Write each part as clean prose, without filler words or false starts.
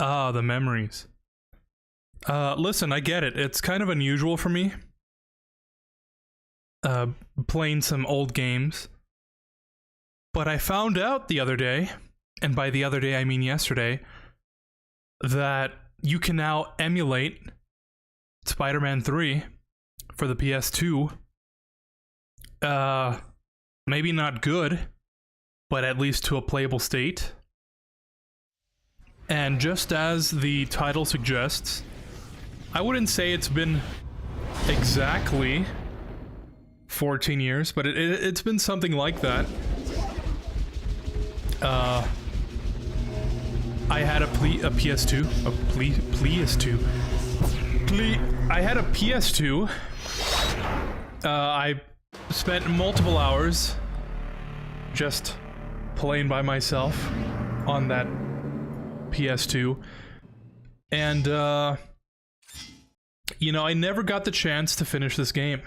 Ah, the memories. Listen, I get it. It's kind of unusual for me. Playing some old games. But I found out the other day, and by the other day I mean yesterday, that you can now emulate Spider-Man 3 for the PS2. Maybe not good, but at least to a playable state. And just as the title suggests, I wouldn't say it's been exactly 14 years, but it's been something like that. I had a PS2. I had a PS2. I spent multiple hours just playing by myself on that PS2. And, you know, I never got the chance to finish this game.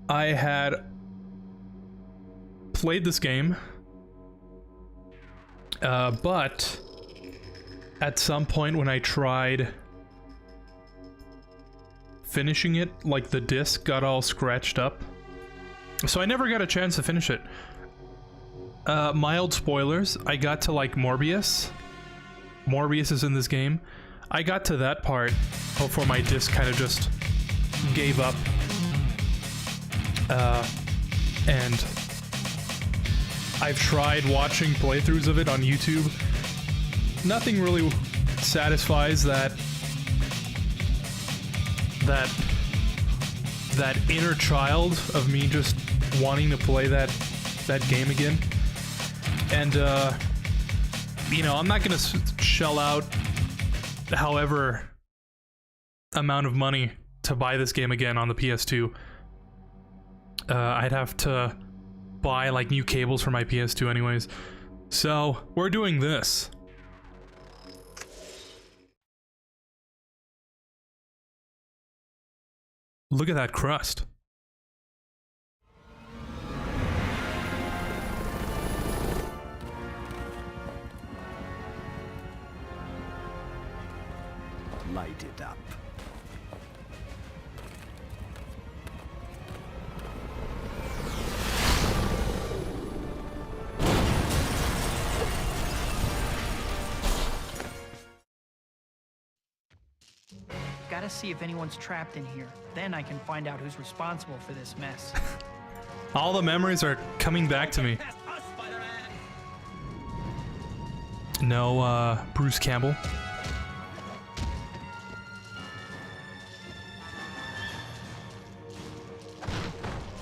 I had played this game, but at some point when I tried finishing it, like the disc got all scratched up. So I never got a chance to finish it. Mild spoilers, I got to like Morbius. Morbius is in this game. I got to that part before my disc kind of just gave up. And I've tried watching playthroughs of it on YouTube. Nothing really satisfies that inner child of me just wanting to play that game again. And you know, I'm not gonna shell out however amount of money to buy this game again on the PS2. I'd have to buy like new cables for my PS2 anyways. So we're doing this. Look at that crust. Light it up. Gotta see if anyone's trapped in here. Then I can find out who's responsible for this mess. All the memories are coming back to me. No, Bruce Campbell.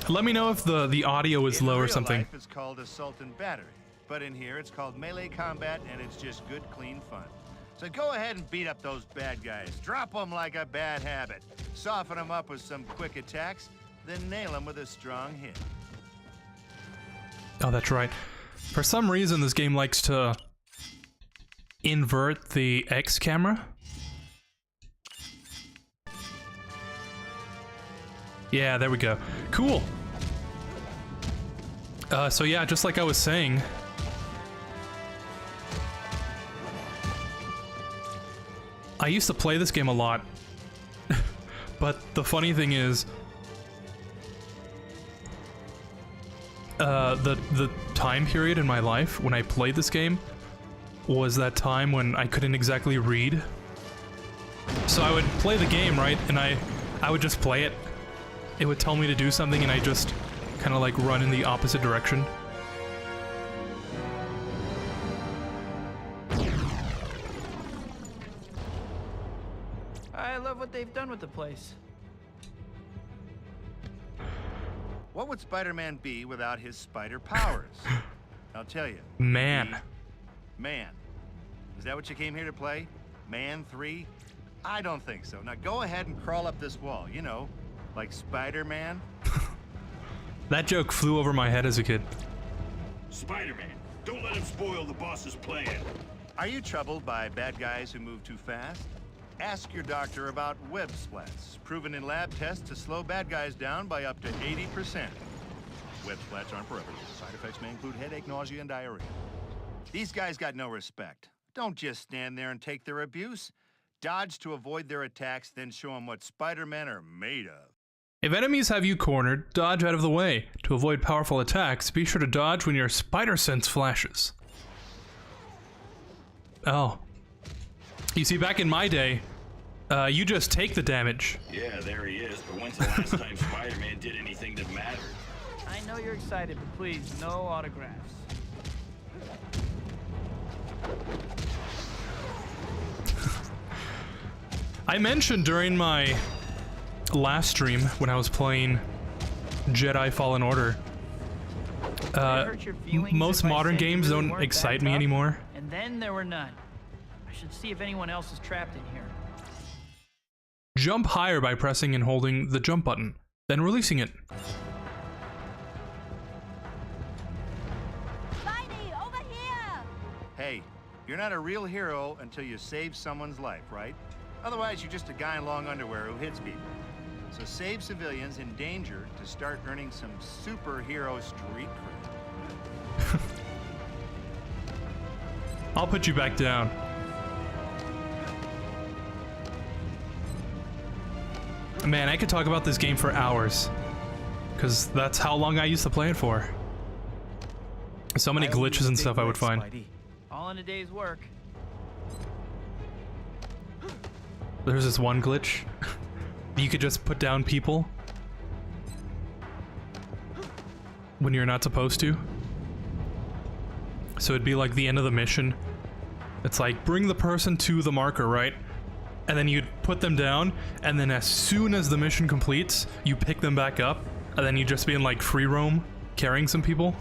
Let me know if the audio is low or something. Life, it's called assault and battery, but in here it's called melee combat, and it's just good, clean fun. So go ahead and beat up those bad guys. Drop them like a bad habit. Soften them up with some quick attacks, then nail them with a strong hit. Oh, that's right. For some reason, this game likes to invert the X camera. Yeah, there we go. Cool. So yeah, just like I was saying, I used to play this game a lot, but the funny thing is, the time period in my life when I played this game was that time when I couldn't exactly read. So I would play the game, right, and I would just play it. It would tell me to do something, and I just kind of like run in the opposite direction. I love what they've done with the place. What would Spider-Man be without his spider powers? I'll tell you. Man. Man. Is that what you came here to play? Man 3? I don't think so. Now go ahead and crawl up this wall, you know, like Spider-Man. That joke flew over my head as a kid. Spider-Man, don't let him spoil the boss's plan. Are you troubled by bad guys who move too fast? Ask your doctor about web splats, proven in lab tests to slow bad guys down by up to 80%. Web splats aren't for everyone. Side effects may include headache, nausea, and diarrhea. These guys got no respect. Don't just stand there and take their abuse. Dodge to avoid their attacks, then show them what Spider-Men are made of. If enemies have you cornered, dodge out of the way. To avoid powerful attacks, be sure to dodge when your spider sense flashes. Oh. You see, back in my day, you just take the damage. Yeah, there he is, but when's the last time Spider-Man did anything that mattered? I know you're excited, but please, no autographs. I mentioned during my last stream when I was playing Jedi Fallen Order, most modern games don't excite me anymore. And then there were none. I should see if anyone else is trapped in here. Jump higher by pressing and holding the jump button, then releasing it. Spidey, over here! Hey, you're not a real hero until you save someone's life, right? Otherwise, you're just a guy in long underwear who hits people. So save civilians in danger to start earning some superhero street cred. I'll put you back down. Man, I could talk about this game for hours, because that's how long I used to play it for. So many glitches and stuff I would find. All in a day's work. There's this one glitch. You could just put down people when you're not supposed to. So it'd be like the end of the mission. It's like, bring the person to the marker, right? And then you'd put them down, and then as soon as the mission completes, you pick them back up, and then you'd just be in like free roam, carrying some people.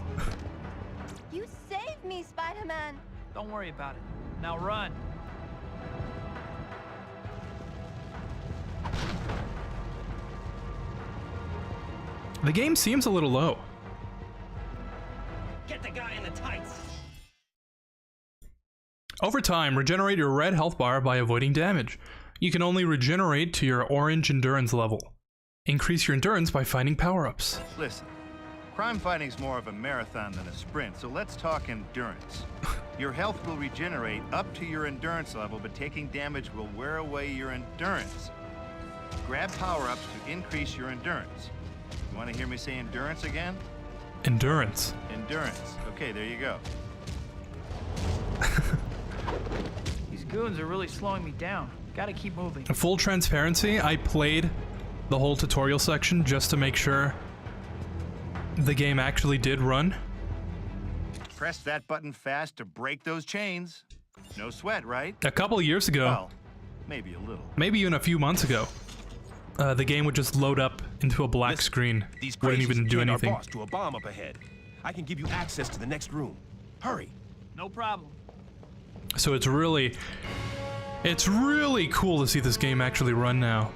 You saved me, Spider-Man! Don't worry about it. Now run. The game seems a little low. Get the guy in the tights! Over time, regenerate your red health bar by avoiding damage. You can only regenerate to your orange endurance level. Increase your endurance by finding power-ups. Listen, crime fighting's more of a marathon than a sprint, so let's talk endurance. Your health will regenerate up to your endurance level, but taking damage will wear away your endurance. Grab power-ups to increase your endurance. You want to hear me say endurance again? Endurance. Endurance. Okay, there you go. These goons are really slowing me down. Gotta keep moving. Full transparency, I played the whole tutorial section just to make sure the game actually did run. Press that button fast to break those chains. No sweat, right? A couple of years ago, Well, maybe a little. maybe even a few months ago, the game would just load up into a black Listen, screen. These Wouldn't crazies even do pinned our anything. boss to a bomb up ahead. I can give you access to the next room. Hurry. No problem. So it's really cool to see this game actually run now.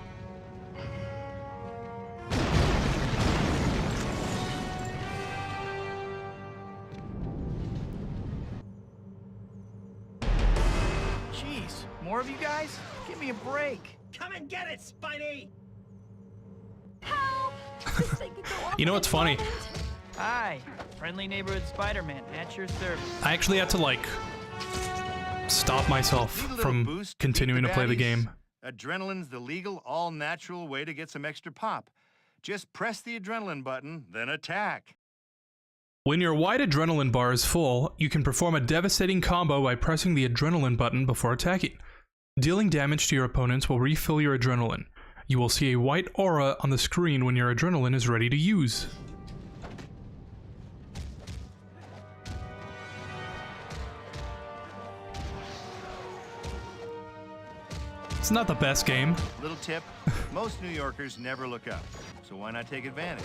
Jeez, more of you guys? Give me a break. Come and get it, Spidey! Help! This thing could go off You know at what's any funny? moment. Hi, friendly neighborhood Spider-Man at your service. I actually had to like stop myself Need a little from boost to beat continuing the to play the baddies? game. Adrenaline's the legal, all-natural way to get some extra pop. Just press the adrenaline button, then attack. When your white adrenaline bar is full, you can perform a devastating combo by pressing the adrenaline button before attacking. Dealing damage to your opponents will refill your adrenaline. You will see a white aura on the screen when your adrenaline is ready to use. It's not the best game. Little tip, most New Yorkers never look up, so why not take advantage?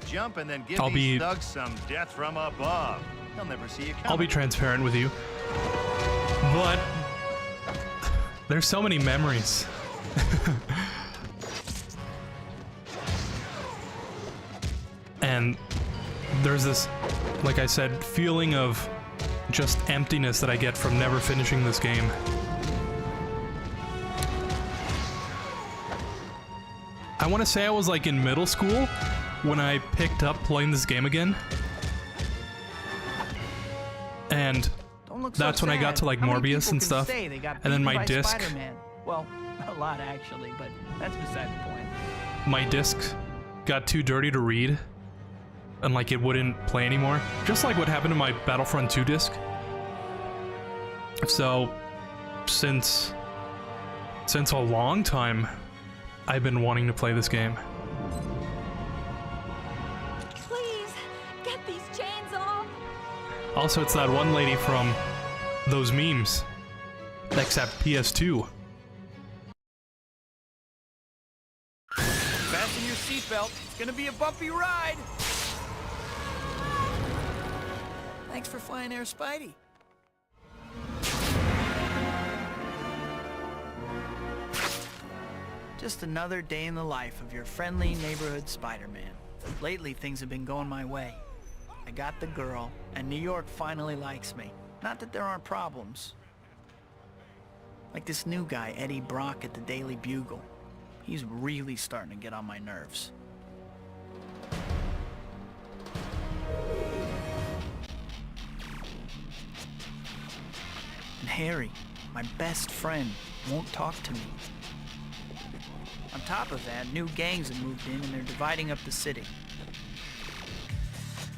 Jump and then give I'll these be- thugs some death from above. They'll never see you coming. I'll be transparent with you. But there's so many memories. And there's this, like I said, feeling of just emptiness that I get from never finishing this game. I want to say I was like in middle school when I picked up playing this game again. And Don't look That's so when I got sad. to, like, How many Morbius people and can stuff, say they got and then beaten my by disc. Spider-Man? Well, a lot actually, but that's beside the point. My disc got too dirty to read, and like it wouldn't play anymore. Just like what happened to my Battlefront 2 disc. So, since a long time, I've been wanting to play this game. Please, get these chains off. Also, it's that one lady from those memes, except PS2. Fasten your seatbelt. It's gonna be a bumpy ride. Thanks for flying Air Spidey. Just another day in the life of your friendly neighborhood Spider-Man. Lately, things have been going my way. I got the girl, and New York finally likes me. Not that there aren't problems. Like this new guy, Eddie Brock at the Daily Bugle. He's really starting to get on my nerves. And Harry, my best friend, won't talk to me. On top of that, new gangs have moved in and they're dividing up the city.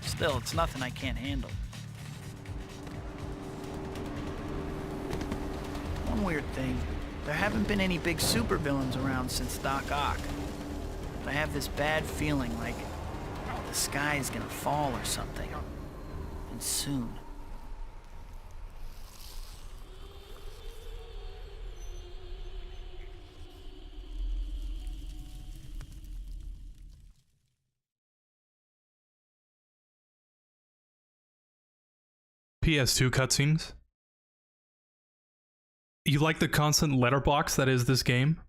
Still, it's nothing I can't handle. One weird thing, there haven't been any big supervillains around since Doc Ock. But I have this bad feeling like the sky is gonna fall or something. And soon. PS2 cutscenes. You like the constant letterbox that is this game?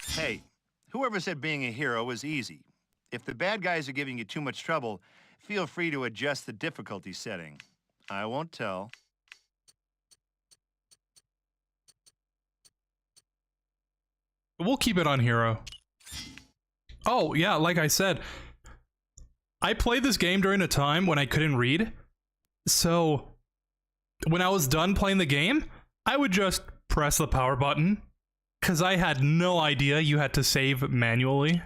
Hey, whoever said being a hero was easy. If the bad guys are giving you too much trouble, feel free to adjust the difficulty setting. I won't tell. We'll keep it on hero. Oh, yeah, like I said, I played this game during a time when I couldn't read. So, when I was done playing the game, I would just press the power button. Because I had no idea you had to save manually.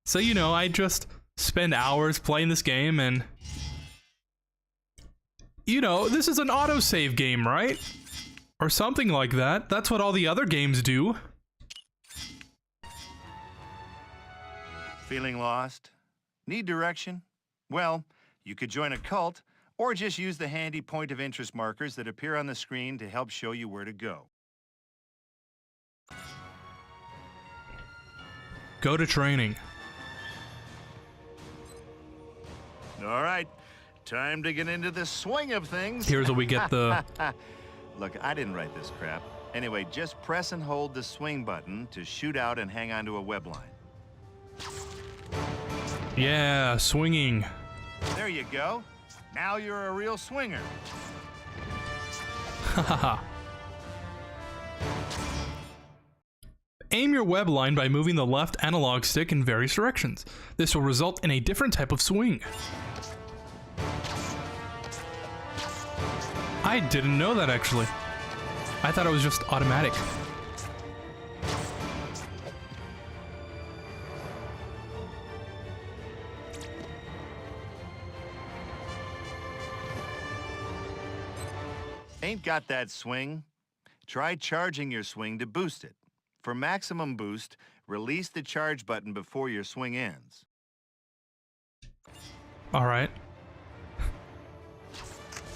So, you know, I just spend hours playing this game and... You know, this is an autosave game, right? Or something like that. That's what all the other games do. Feeling lost? Need direction? Well, you could join a cult, or just use the handy point of interest markers that appear on the screen to help show you where to go. Go to training. All right, time to get into the swing of things. Here's where we get the... Look, I didn't write this crap. Anyway, just press and hold the swing button to shoot out and hang onto a web line. Yeah, swinging. There you go. Now you're a real swinger. Haha. Aim your web line by moving the left analog stick in various directions. This will result in a different type of swing. I didn't know that, actually. I thought it was just automatic. Ain't got that swing? Try charging your swing to boost it. For maximum boost, release the charge button before your swing ends. All right.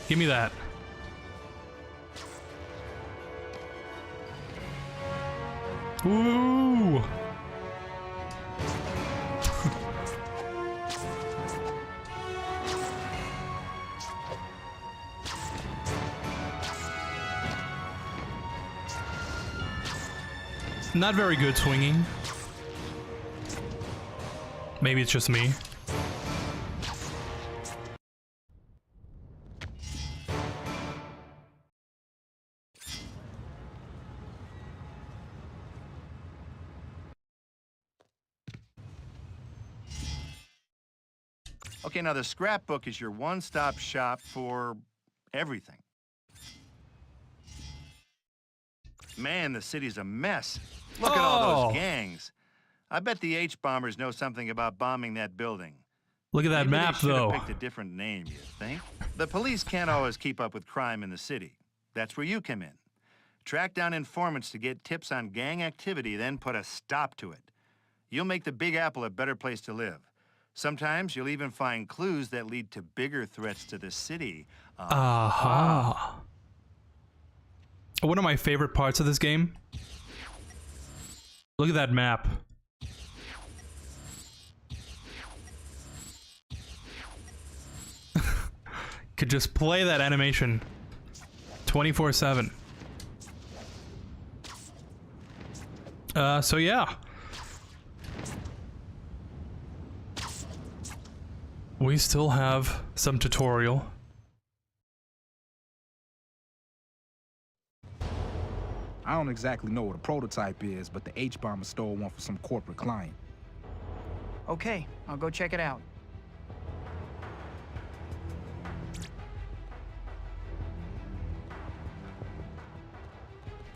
Give me that. Ooh. Not very good swinging. Maybe it's just me. Okay, now the scrapbook is your one-stop shop for everything. Man, the city's a mess. Look at all those gangs. I bet the H-bombers know something about bombing that building. Look at that Maybe map, they should though. have picked a different name, you think? The police can't always keep up with crime in the city. That's where you come in. Track down informants to get tips on gang activity, then put a stop to it. You'll make the Big Apple a better place to live. Sometimes you'll even find clues that lead to bigger threats to the city. Aha. One of my favorite parts of this game. Look at that map. Could just play that animation 24/7. So yeah. We still have some tutorial. I don't exactly know what a prototype is, but the H-bomber stole one for some corporate client. Okay, I'll go check it out.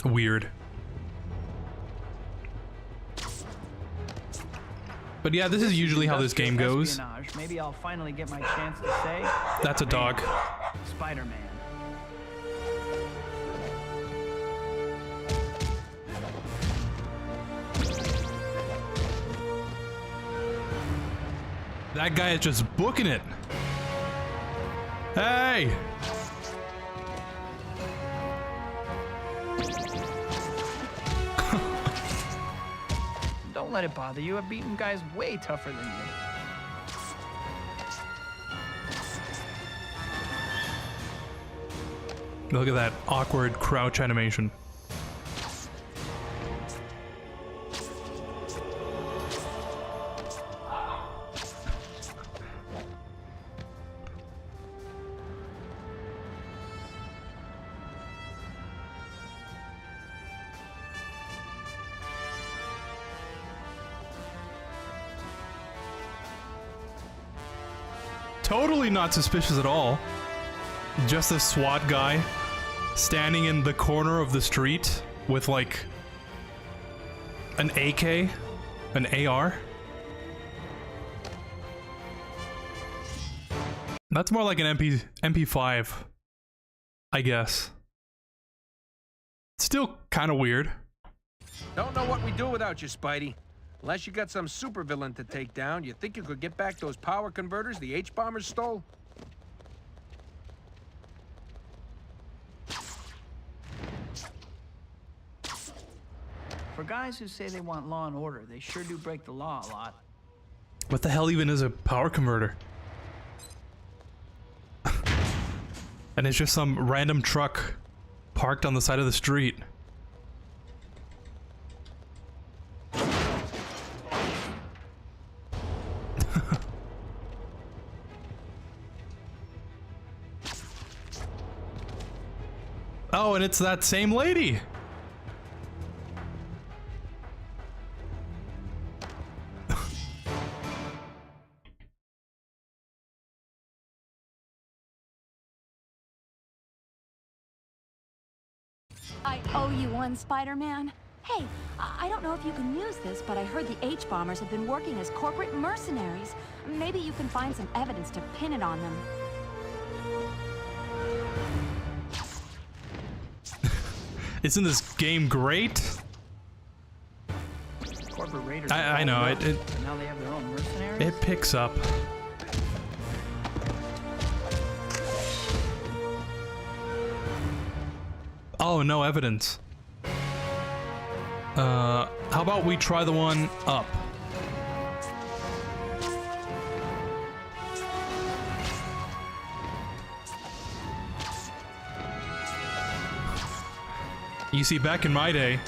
Weird. But yeah, this is usually how this game goes. Espionage. Maybe I'll finally get my chance to say, That's a dog. Spider-Man. That guy is just booking it. Hey! Don't let it bother you. I've beaten guys way tougher than you. Look at that awkward crouch animation. Totally not suspicious at all. Just a SWAT guy standing in the corner of the street with like an AK, an AR. That's more like an MP5, I guess. Still kind of weird. Don't know what we do without you, Spidey. Unless you got some supervillain to take down, you think you could get back those power converters the H-bombers stole? For guys who say they want law and order, they sure do break the law a lot. What the hell even is a power converter? And it's just some random truck parked on the side of the street. Oh, and it's that same lady. I owe you one, Spider-Man. Hey, I don't know if you can use this, but I heard the H-bombers have been working as corporate mercenaries. Maybe you can find some evidence to pin it on them. Isn't this game great? Corporate raiders. I know it. And now they have their own mercenaries. It picks up. Oh, no evidence. How about we try the one up? You see, back in my day,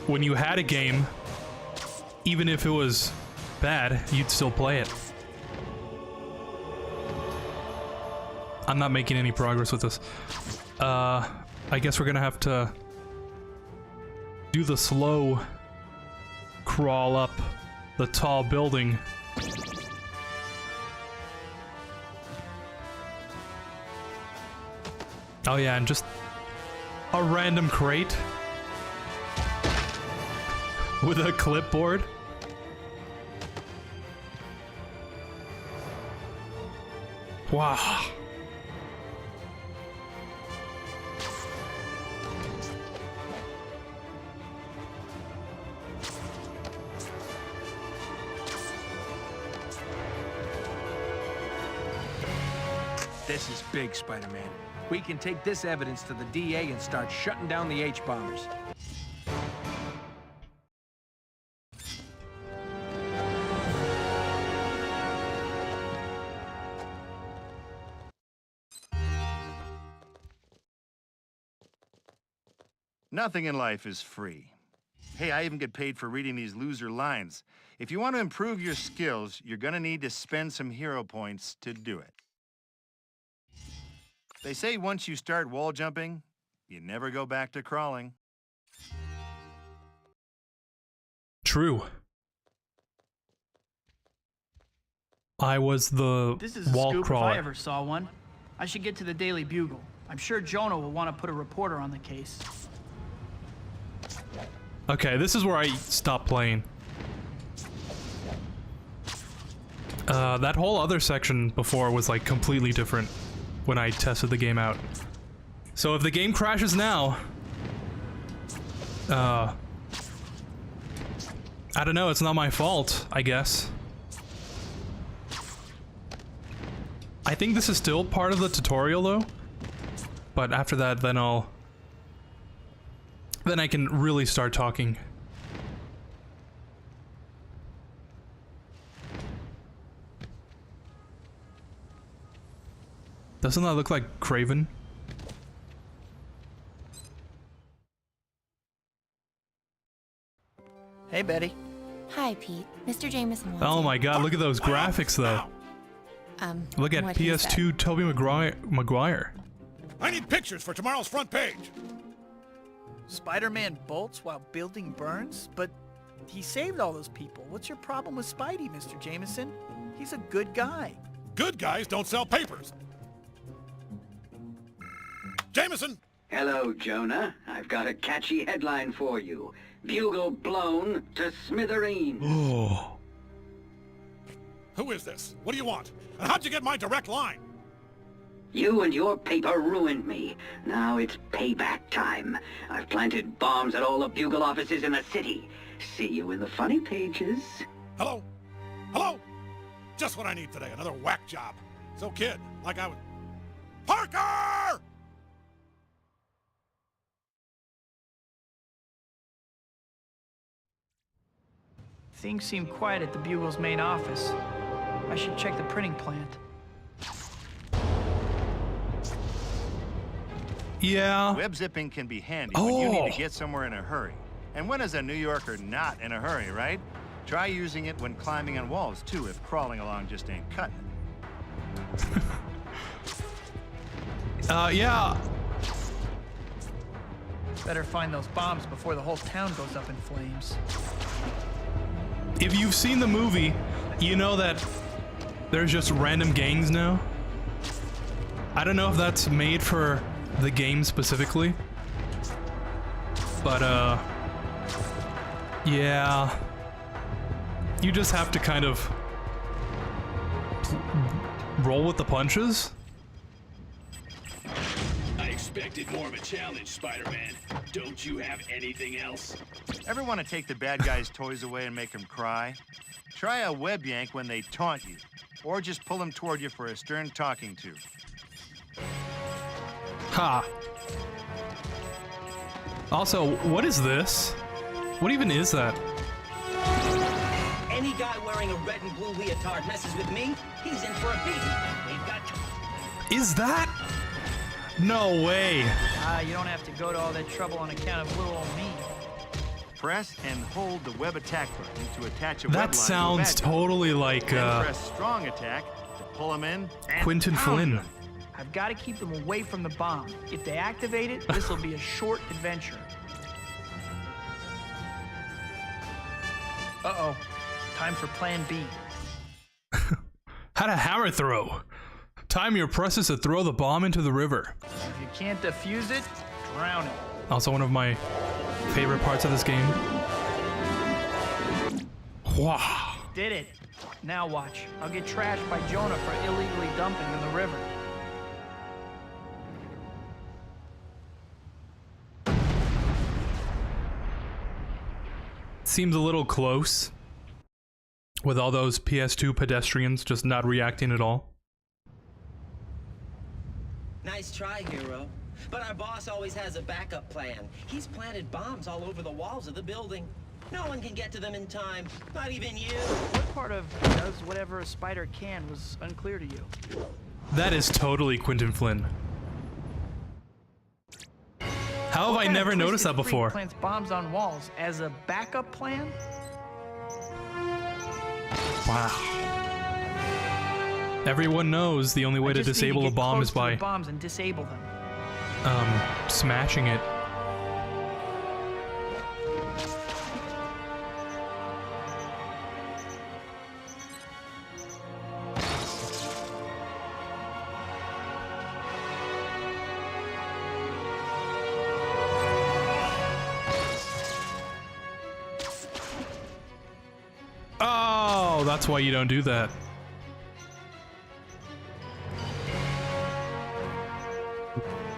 when you had a game, even if it was bad, you'd still play it. I'm not making any progress with this. I guess we're gonna have to do the slow crawl up the tall building Oh yeah, and just a random crate with a clipboard. Wow. This is big, Spider-Man. We can take this evidence to the DA and start shutting down the H-bombers. Nothing in life is free. Hey, I even get paid for reading these loser lines. If you want to improve your skills, you're gonna need to spend some hero points to do it. They say once you start wall jumping, you never go back to crawling. True. I was the This is a wall scoop crawler. if I ever saw one. I should get to the Daily Bugle. I'm sure Jonah will want to put a reporter on the case. Okay, this is where I stopped playing. That whole other section before was like completely different when I tested the game out. So if the game crashes now, I don't know, it's not my fault, I guess. I think this is still part of the tutorial though, but after that then I can really start talking. Doesn't that look like Craven? Hey, Betty. Hi, Pete. Mr. Jameson wants Oh you. my god, look at those graphics though. Look at what he PS2 Tobey Maguire. I need pictures for tomorrow's front page. Spider-Man bolts while building burns? But he saved all those people. What's your problem with Spidey, Mr. Jameson? He's a good guy. Good guys don't sell papers. Jameson! Hello, Jonah. I've got a catchy headline for you. Bugle blown to smithereens. Oh. Who is this? What do you want? And how'd you get my direct line? You and your paper ruined me. Now it's payback time. I've planted bombs at all the Bugle offices in the city. See you in the funny pages. Hello? Hello? Just what I need today, another whack job. So kid, like I was... Parker! Things seem quiet at the Bugle's main office. I should check the printing plant. Yeah. Web zipping can be handy when you need to get somewhere in a hurry. And when is a New Yorker not in a hurry, right? Try using it when climbing on walls, too, if crawling along just ain't cutting it. Yeah. Better find those bombs before the whole town goes up in flames. If you've seen the movie, you know that there's just random gangs now. I don't know if that's made for the game specifically, but yeah, you just have to kind of roll with the punches. I expected more of a challenge, Spider-Man. Don't you have anything else? Ever want to take the bad guy's toys away and make them cry? Try a web yank when they taunt you, or just pull them toward you for a stern talking to. Ha. Also, what is this? What even is that? Any guy wearing a red and blue leotard messes with me, he's in for a beating. We've got to... Is that? No way. You don't have to go to all that trouble on account of little old me. Press and hold the web attack button to attach a web line That to a sounds bad guy. totally like Then press strong attack to pull them in and Quentin pound Flynn. them. I've got to keep them away from the bomb. If they activate it, this will be a short adventure. Uh-oh. Time for Plan B. How to hammer throw. Time your presses to throw the bomb into the river. If you can't defuse it, drown it. Also one of my favorite parts of this game. Wow. Did it. Now watch. I'll get trashed by Jonah for illegally dumping in the river. Seems a little close. With all those PS2 pedestrians just not reacting at all. Nice try, hero. But our boss always has a backup plan. He's planted bombs all over the walls of the building. No one can get to them in time, not even you. What part of does whatever a spider can was unclear to you? That is totally Quentin Flynn. How have I never noticed that before? Plants bombs on walls as a backup plan? Wow. Everyone knows the only way to disable a bomb is by bombs and disable them. Smashing it. Oh, that's why you don't do that.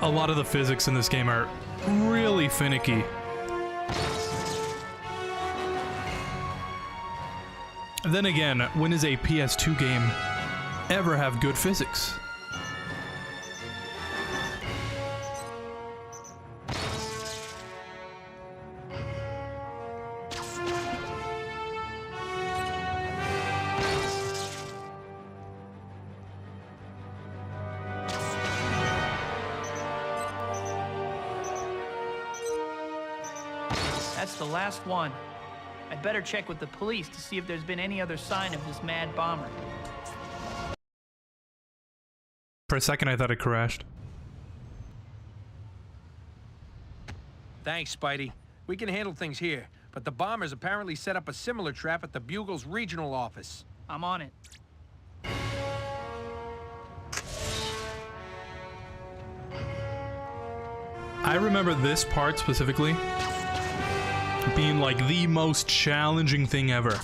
A lot of the physics in this game are really finicky. Then again, when does a PS2 game ever have good physics? That's the last one. I'd better check with the police to see if there's been any other sign of this mad bomber. For a second, I thought it crashed. Thanks, Spidey. We can handle things here, but the bombers apparently set up a similar trap at the Bugle's regional office. I'm on it. I remember this part specifically being like the most challenging thing ever.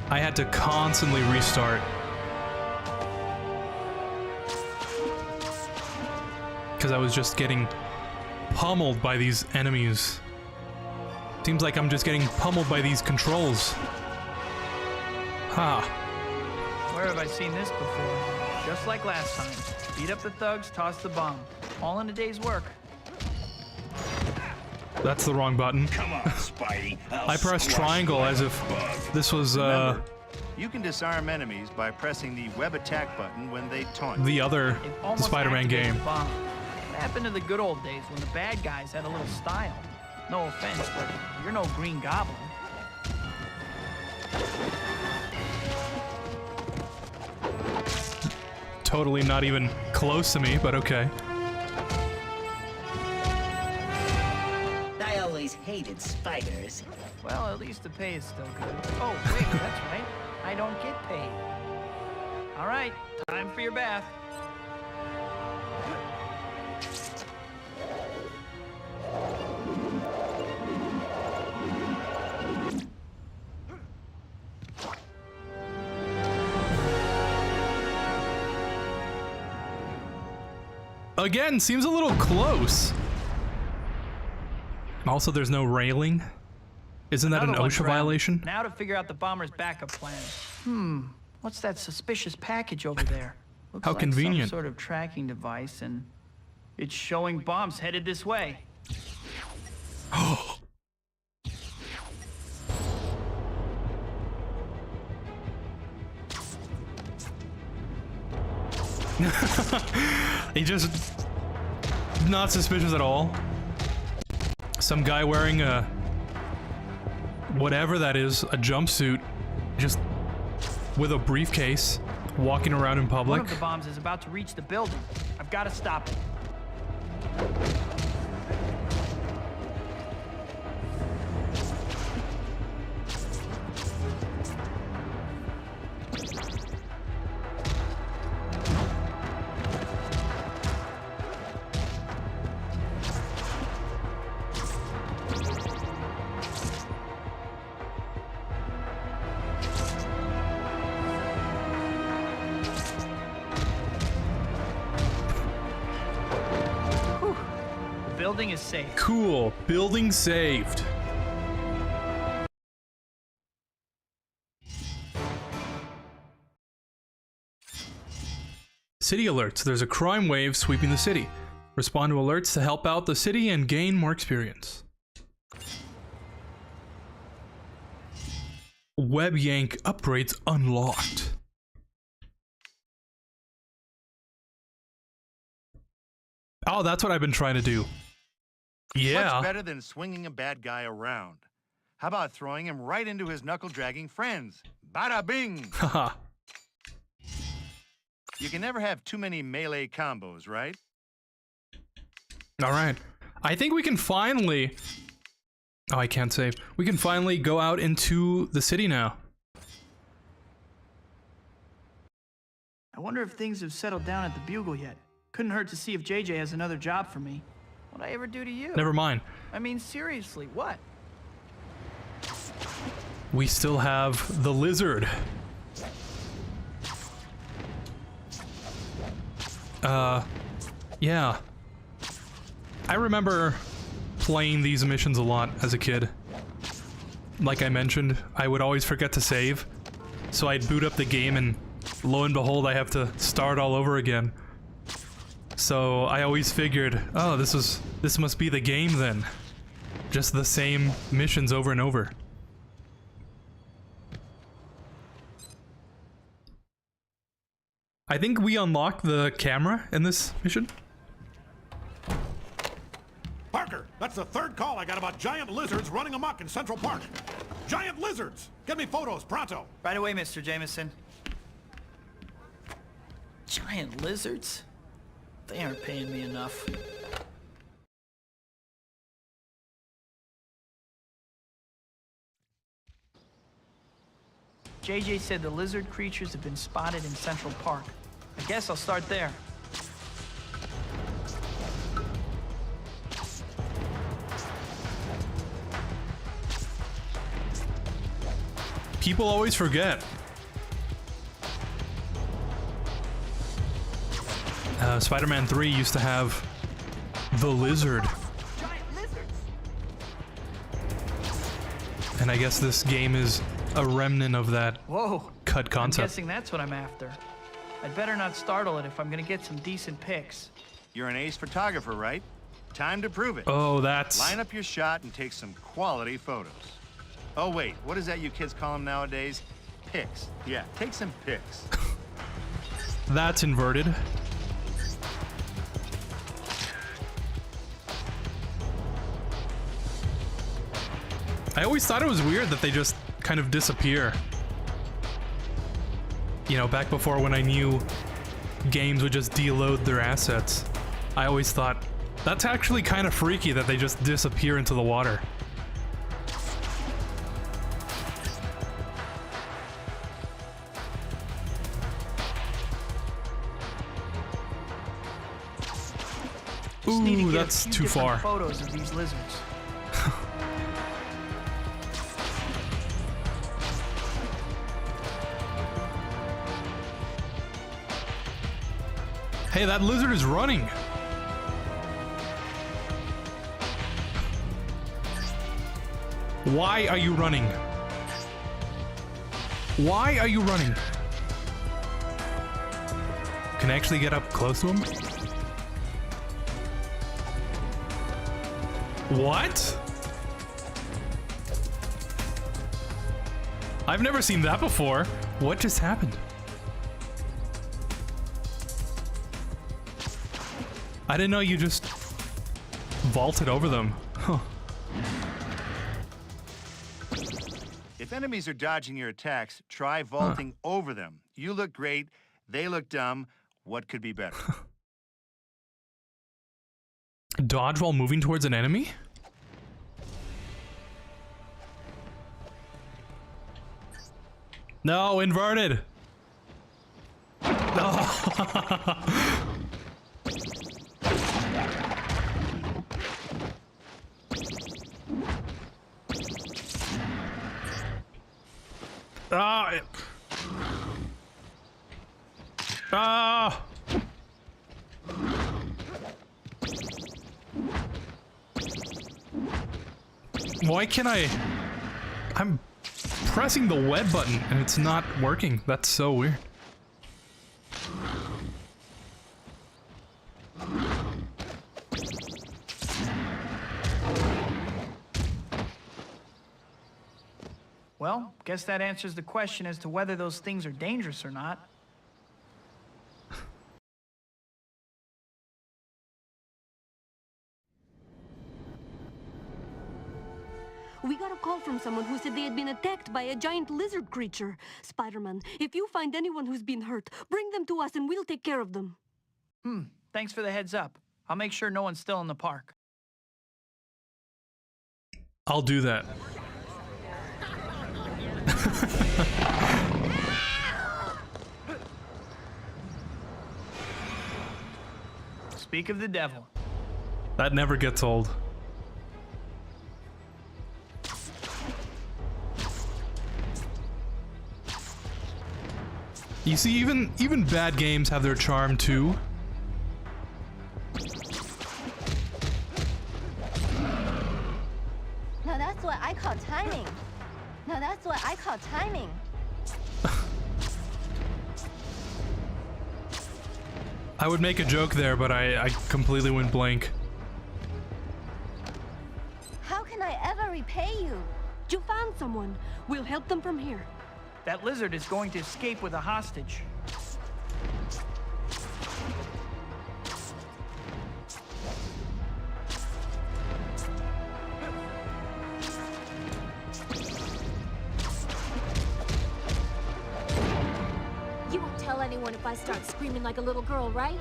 I had to constantly restart. Because I was just getting pummeled by these enemies. Seems like I'm just getting pummeled by these controls. Ha. Where have I seen this before? Just like last time. Beat up the thugs, toss the bomb. All in a day's work. That's the wrong button. Come on, Spidey. I pressed triangle as if this was Remember, you can disarm enemies by pressing the web attack button when they taunt. the other Spider-Man game. What happened to the good old days when the bad guys had a little style? No offense, but you're no Green Goblin. Totally not even close to me, but okay. I always hated spiders. Well, at least the pay is still good. Oh, wait, that's right. I don't get paid. All right, time for your bath. Again, seems a little close. Also, there's no railing. Isn't that an OSHA violation? Now to figure out the bomber's backup plan. What's that suspicious package over there? Looks How like convenient. some sort of tracking device, and it's showing bombs headed this way. He just not suspicious at all. Some guy wearing a whatever that is, a jumpsuit, just with a briefcase, walking around in public. One of the bombs is about to reach the building. I've got to stop it. building is safe. Cool. Building saved. City alerts. There's a crime wave sweeping the city. Respond to alerts to help out the city and gain more experience. Web yank upgrades unlocked. Oh, that's what I've been trying to do. Yeah. What's better than swinging a bad guy around? How about throwing him right into his knuckle-dragging friends? Bada bing! Haha. You can never have too many melee combos, right? Alright. I think we can finally... Oh, I can't save. We can finally go out into the city now. I wonder if things have settled down at the Bugle yet. Couldn't hurt to see if JJ has another job for me. What'd I ever do to you? Never mind. I mean, seriously, what? We still have the lizard. Yeah. I remember playing these missions a lot as a kid. Like I mentioned, I would always forget to save. So I'd boot up the game and lo and behold, I have to start all over again. So I always figured, oh, this must be the game then. Just the same missions over and over. I think we unlocked the camera in this mission. Parker, that's the third call I got about giant lizards running amok in Central Park. Giant lizards! Get me photos, pronto! Right away, Mr. Jameson. Giant lizards? They aren't paying me enough. JJ said the lizard creatures have been spotted in Central Park. I guess I'll start there. People always forget. Spider-Man 3 used to have the lizard. Giant lizards! And I guess this game is a remnant of that Whoa! cut concept. I'm guessing that's what I'm after. I'd better not startle it if I'm gonna get some decent pics. You're an ace photographer, right? Time to prove it. Oh, that's... Line up your shot and take some quality photos. Oh wait, what is that you kids call them nowadays? Pics. Yeah, take some pics. That's inverted. I always thought it was weird that they just kind of disappear. You know, back before when I knew games would just deload their assets, I always thought, that's actually kind of freaky that they just disappear into the water. Just need to Ooh, get that's a few too different far. Photos of these lizards. Hey, that lizard is running. Why are you running? Why are you running? Can I actually get up close to him? What? I've never seen that before. What just happened? I didn't know you just vaulted over them. Huh. If enemies are dodging your attacks, try vaulting over them. You look great, they look dumb. What could be better? Dodge while moving towards an enemy? No, inverted. No. Ah. Ah. Why can't I... I'm pressing the web button and it's not working. That's so weird. Well, guess that answers the question as to whether those things are dangerous or not. We got a call from someone who said they had been attacked by a giant lizard creature. Spider-Man, if you find anyone who's been hurt, bring them to us and we'll take care of them. Thanks for the heads up. I'll make sure no one's still in the park. I'll do that. Speak of the devil. That never gets old. You see, even bad games have their charm too. Now that's what I call timing. Now that's what I call timing. I would make a joke there, but I completely went blank. How can I ever repay you? You found someone. We'll help them from here. That lizard is going to escape with a hostage. You won't tell anyone if I start screaming like a little girl, right?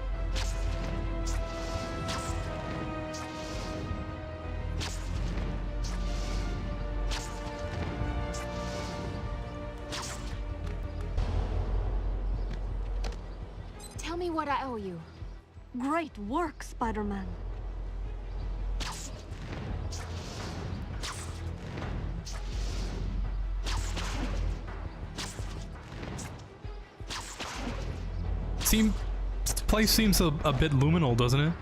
Tell me what I owe you. Great work, Spider-Man. This place seems a bit luminal, doesn't it?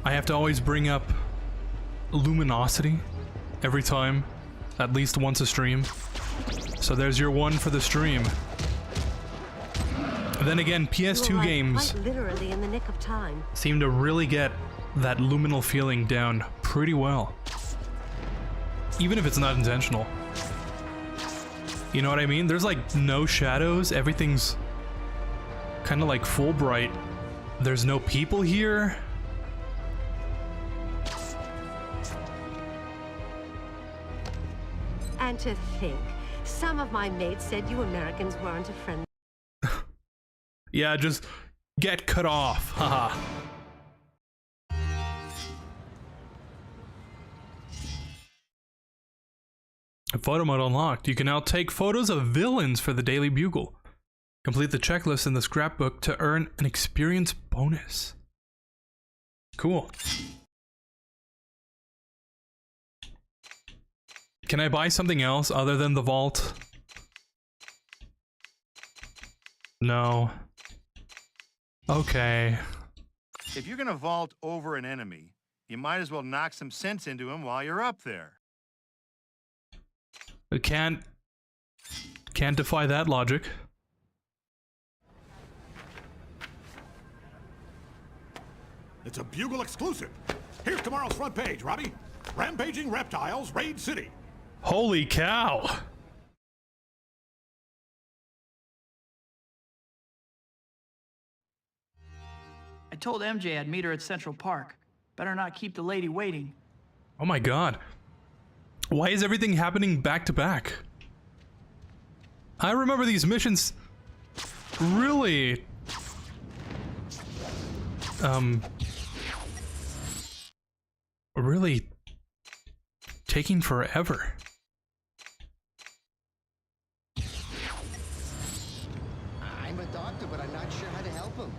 I have to always bring up luminosity every time, at least once a stream. So there's your one for the stream. Then again, PS2 games quite literally in the nick of time. seem to really get that luminal feeling down pretty well. Even if it's not intentional. You know what I mean? There's like no shadows, everything's kind of like full bright. There's no people here. And to think, some of my mates said you Americans weren't a friend. Yeah, just get cut off. Haha. Photo mode unlocked. You can now take photos of villains for the Daily Bugle. Complete the checklist in the scrapbook to earn an experience bonus. Cool. Can I buy something else other than the vault? No. Okay. If you're gonna vault over an enemy, you might as well knock some sense into him while you're up there. I can't defy that logic. It's a Bugle exclusive. Here's tomorrow's front page, Robbie. Rampaging reptiles raid city. Holy cow! I told MJ I'd meet her at Central Park. Better not keep the lady waiting. Oh my god. Why is everything happening back to back? I remember these missions really really taking forever. I'm a doctor, but I'm not sure how to help him.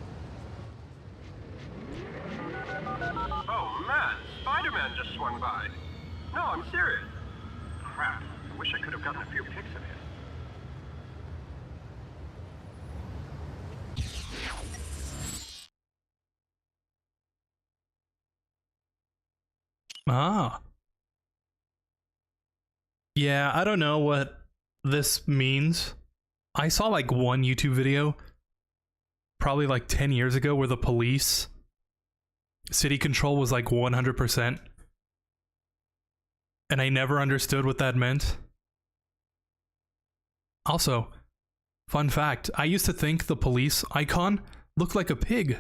Oh man, Spider-Man just swung by. No, I'm serious. Crap, I wish I could have gotten a few pics of him. Ah. Yeah, I don't know what this means. I saw like one YouTube video, probably like 10 years ago, where the police city control was like 100%. And I never understood what that meant. Also, fun fact, I used to think the police icon looked like a pig,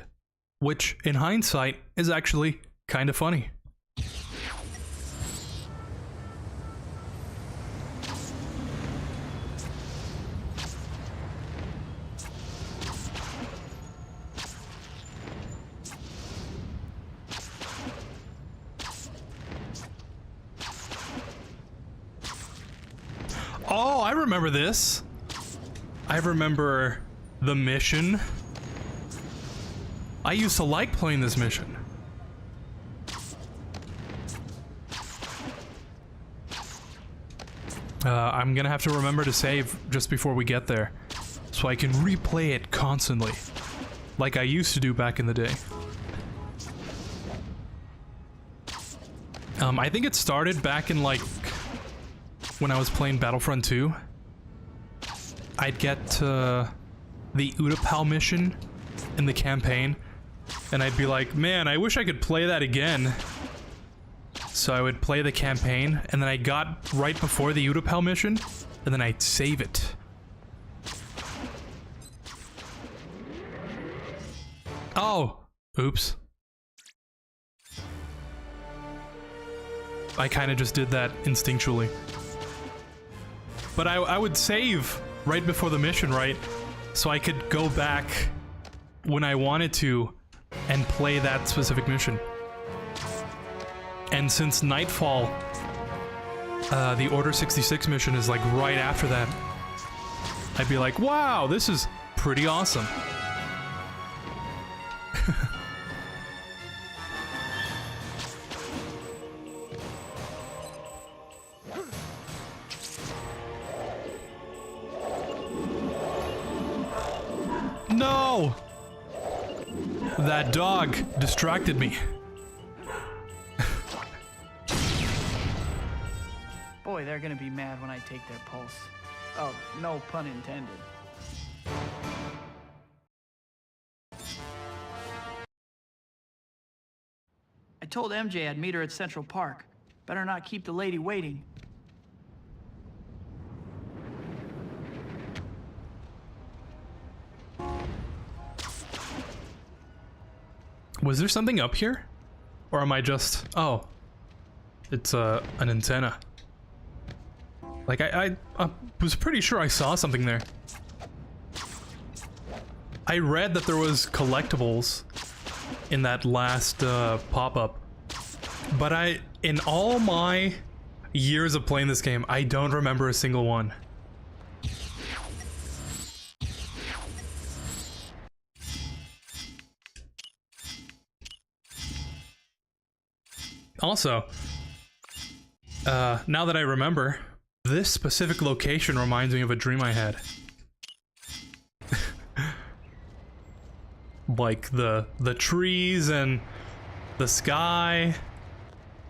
which in hindsight is actually kind of funny. Oh, I remember this. I remember the mission. I used to like playing this mission. I'm gonna have to remember to save just before we get there, so I can replay it constantly, like I used to do back in the day. I think it started back in like when I was playing Battlefront 2. I'd get to the Utapau mission in the campaign, and I'd be like, man, I wish I could play that again. So I would play the campaign, and then I got right before the Utapau mission, and then I'd save it. Oh, oops. I kind of just did that instinctually. But I would save right before the mission, right? So I could go back when I wanted to and play that specific mission. And since Nightfall, the Order 66 mission is like right after that, I'd be like, wow, this is pretty awesome. No! That dog distracted me. Boy, they're gonna be mad when I take their pulse. Oh, no pun intended. I told MJ I'd meet her at Central Park. Better not keep the lady waiting. Was there something up here? Or am I just... Oh. It's an antenna. Like, I was pretty sure I saw something there. I read that there was collectibles in that last pop-up. But in all my years of playing this game, I don't remember a single one. Also, now that I remember, this specific location reminds me of a dream I had. Like the trees and the sky,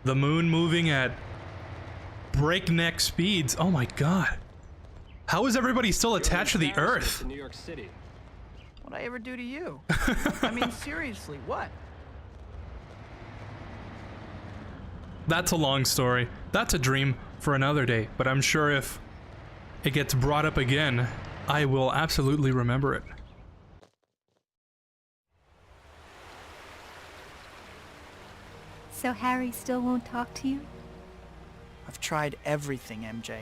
the moon moving at breakneck speeds. Oh my god. How is everybody still attached to the Earth? New York City. What'd I ever do to you? I mean, seriously, what? That's a long story. That's a dream for another day, but I'm sure if it gets brought up again, I will absolutely remember it. So Harry still won't talk to you? I've tried everything, MJ.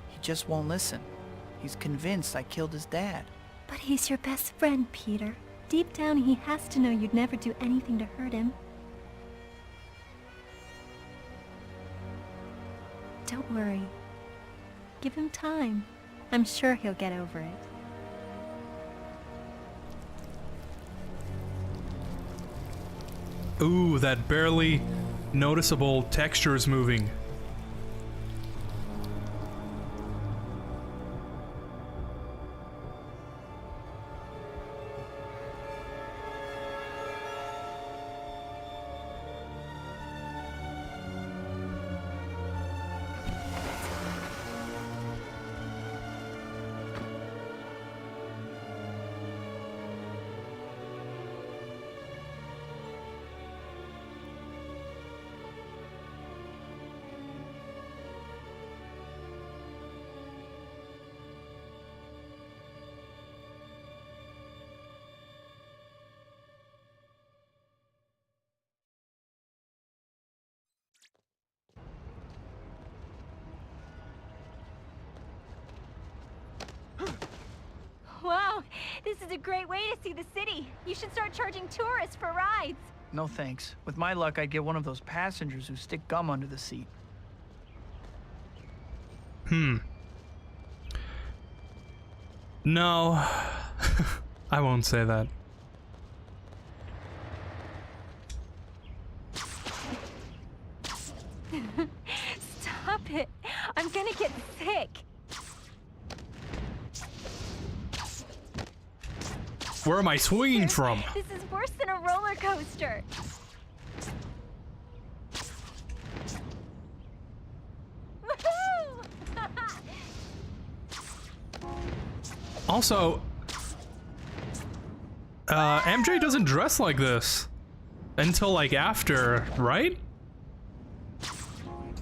He just won't listen. He's convinced I killed his dad. But he's your best friend, Peter. Deep down, he has to know you'd never do anything to hurt him. Don't worry. Give him time. I'm sure he'll get over it. Ooh, that barely noticeable texture is moving. Wow, this is a great way to see the city. You should start charging tourists for rides. No thanks. With my luck, I'd get one of those passengers who stick gum under the seat. No, I won't say that. Stop it. I'm gonna get sick. Where am I swinging from? This is worse than a roller coaster. Woohoo! Also, MJ doesn't dress like this until like after, right?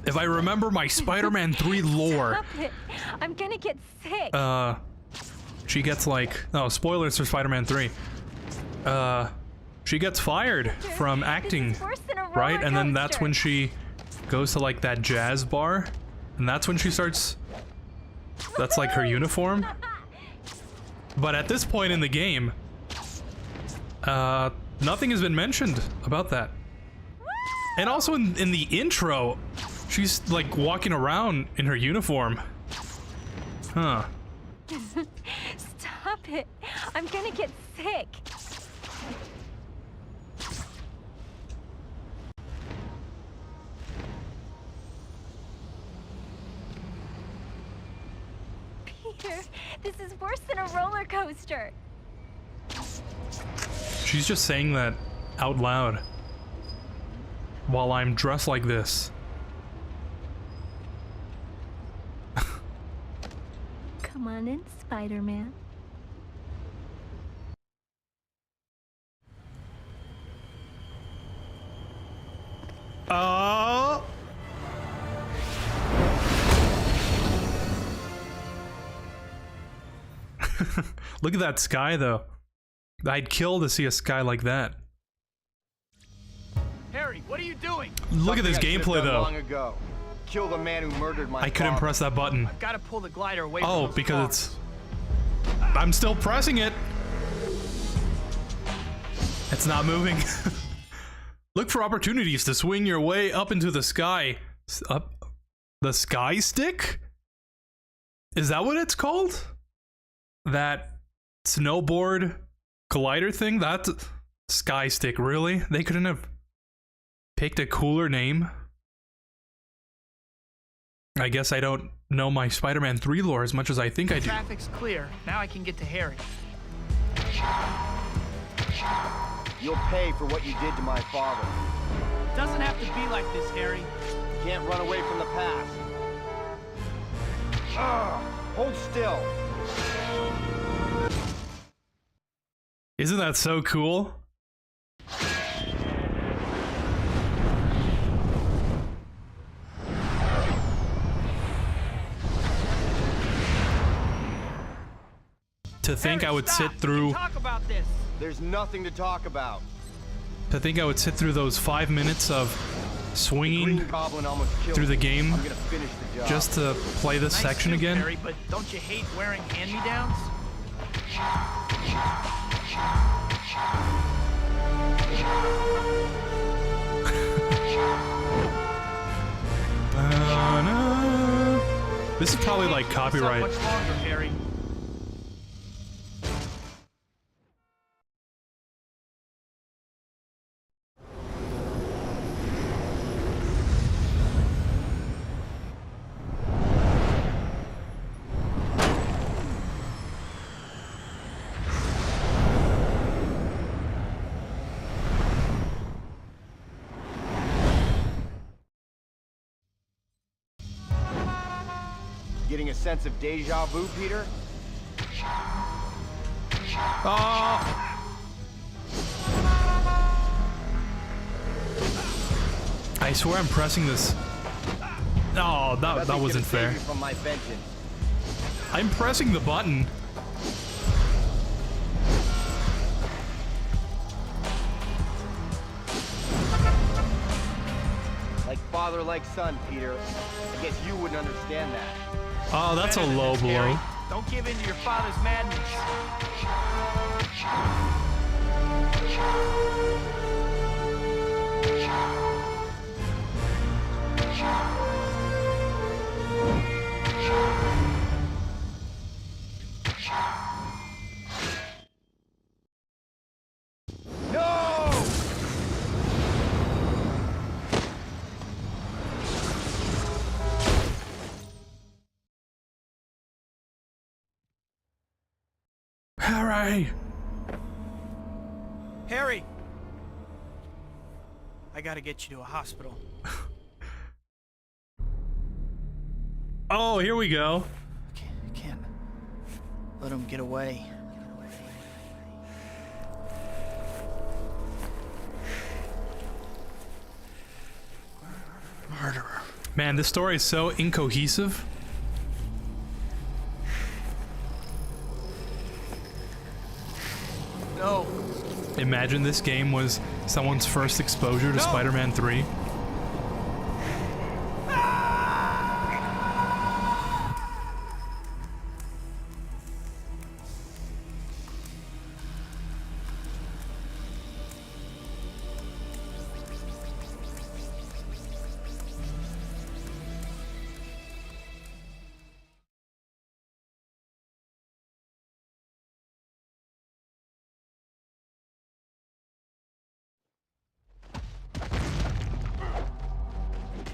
If I remember my Spider-Man 3 lore. Stop it. I'm gonna get sick. She gets like, oh, spoilers for Spider-Man 3. She gets fired from acting, right? And then that's when she goes to like that jazz bar, and that's when she starts, that's like her uniform. But at this point in the game, nothing has been mentioned about that. And also in the intro, she's like walking around in her uniform. Huh. Stop it. I'm gonna get sick. Peter, this is worse than a roller coaster. She's just saying that out loud while I'm dressed like this. Come on in, Spider-Man. Look at that sky, though. I'd kill to see a sky like that. Harry, what are you doing? Look at this gameplay, though. Long ago. Kill the man who murdered my I couldn't press that button. I've got to pull the glider away from Oh, those because cars. I'm still pressing it. It's not moving. Look for opportunities to swing your way up into the sky. Up the sky stick? Is that what it's called? That snowboard glider thing? That's sky stick, really? They couldn't have picked a cooler name? I guess I don't know my Spider-Man 3 lore as much as I think I do. Traffic's clear. Now I can get to Harry. You'll pay for what you did to my father. It doesn't have to be like this, Harry. You can't run away from the past. Hold still. Isn't that so cool? To think Harry, I would stop. sit through. We can talk about this. There's nothing to talk about. To think I would sit through those 5 minutes of swinging Green Goblin almost killed through the me. game I'm gonna finish the job. just to play this Nice section suit, again. Harry, but don't you hate wearing hand-me-downs? This is probably like copyright. Much longer, Harry. Getting a sense of deja vu, Peter? I swear I'm pressing this. Oh, that wasn't fair. From my vengeance. I'm pressing the button. Like father, like son, Peter. I guess you wouldn't understand that. Oh, that's a low blow. Don't give in to your father's madness. Harry! Harry! I gotta get you to a hospital. Oh, here we go. Can't let him get away. Murderer. Man, this story is so incohesive. No. Imagine this game was someone's first exposure to Spider-Man 3.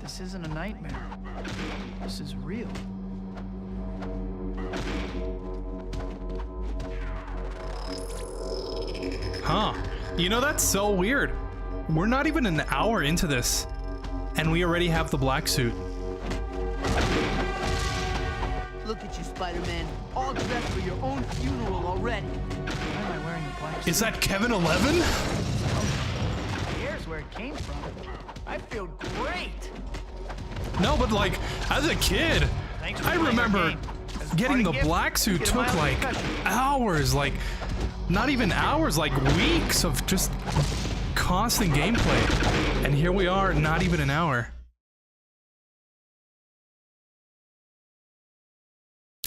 This isn't a nightmare. This is real. Huh. You know, that's so weird. We're not even an hour into this, and we already have the black suit. Look at you, Spider-Man. All dressed for your own funeral already. Why am I wearing the black suit? Is that Kevin 11? Here's where it came from. I feel great. No, but like, as a kid, I remember getting the black suit took like hours, like not even hours, like weeks of just constant gameplay. And here we are, not even an hour.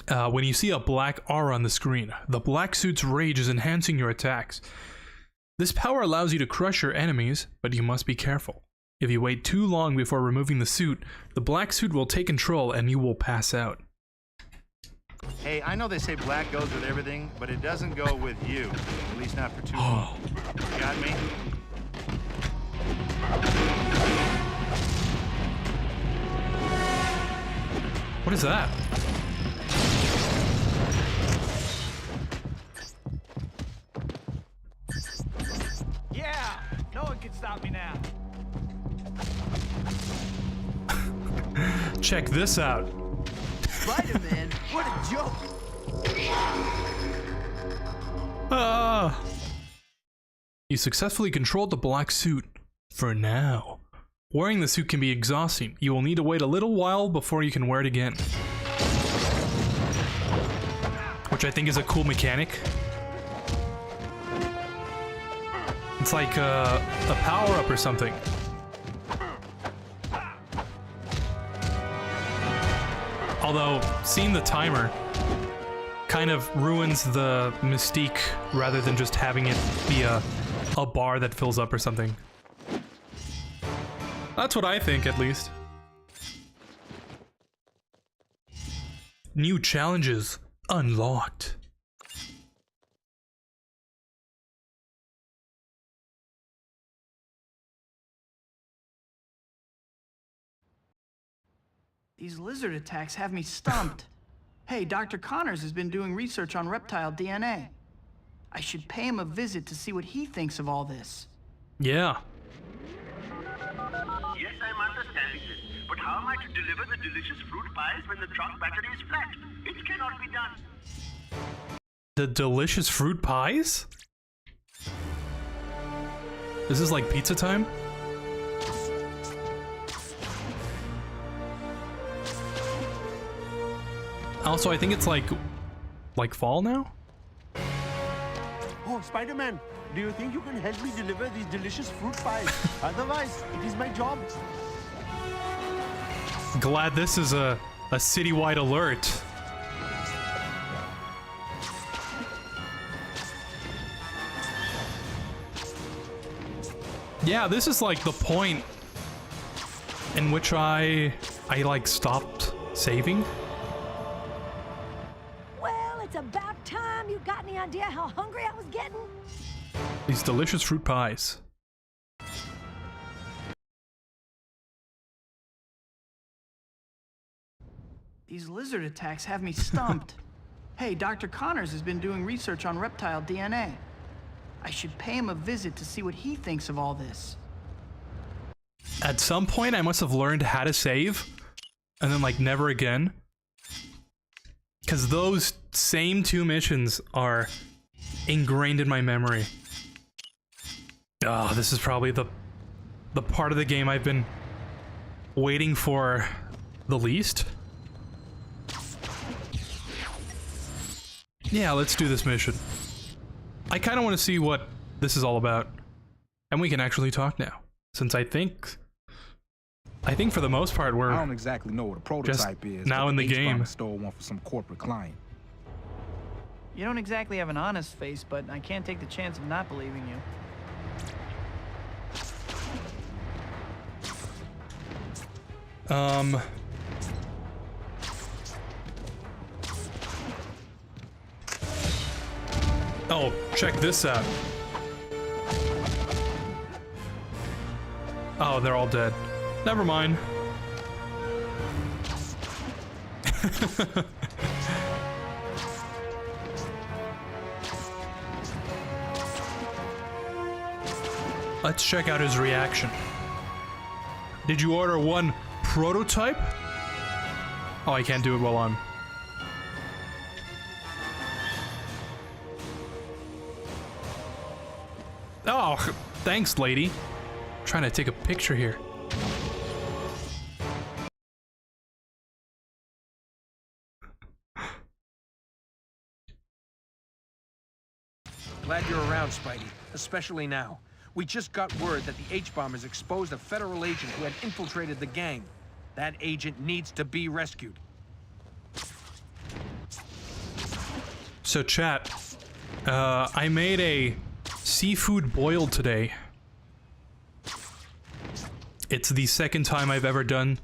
When you see a black aura on the screen, the black suit's rage is enhancing your attacks. This power allows you to crush your enemies, but you must be careful. If you wait too long before removing the suit, the black suit will take control and you will pass out. Hey, I know they say black goes with everything, but it doesn't go with you. At least not for too long. Got me? What is that? Yeah! No one can stop me now. Check this out. Spider-Man, what a joke! You successfully controlled the black suit. For now. Wearing the suit can be exhausting. You will need to wait a little while before you can wear it again. Which I think is a cool mechanic. It's like a power-up or something. Although, seeing the timer kind of ruins the mystique rather than just having it be a bar that fills up or something. That's what I think, at least. New challenges unlocked. These lizard attacks have me stumped. Hey, Dr. Connors has been doing research on reptile DNA. I should pay him a visit to see what he thinks of all this. Yeah. Yes, I'm understanding this. But how am I to deliver the delicious fruit pies when the truck battery is flat? It cannot be done. The delicious fruit pies? Is this like pizza time? Also, I think it's like fall now? Oh, Spider-Man, do you think you can help me deliver these delicious fruit pies? Otherwise, it is my job. Glad this is a citywide alert. Yeah, this is like the point in which I like stopped saving. Well, it's about time. You got any idea how hungry I was getting? These delicious fruit pies. These lizard attacks have me stumped. Hey, Dr. Connors has been doing research on reptile DNA. I should pay him a visit to see what he thinks of all this. At some point, I must have learned how to save, and then, like, never again. Because those same 2 missions are ingrained in my memory. Oh, this is probably the part of the game I've been waiting for the least. Yeah, let's do this mission. I kind of want to see what this is all about. And we can actually talk now. Since I think for the most part we're... I don't exactly know what a prototype is. Now in the game. Stole one for some corporate client. You don't exactly have an honest face, but I can't take the chance of not believing you. Oh, check this out. Oh, they're all dead. Never mind. Let's check out his reaction. Did you order one prototype? Oh, I can't do it while I'm... Oh, thanks, lady. I'm trying to take a picture here. Glad you're around, Spidey, especially now. We just got word that the H-bombers exposed a federal agent who had infiltrated the gang. That agent needs to be rescued. So, chat, I made a seafood boiled today. It's the second time I've ever done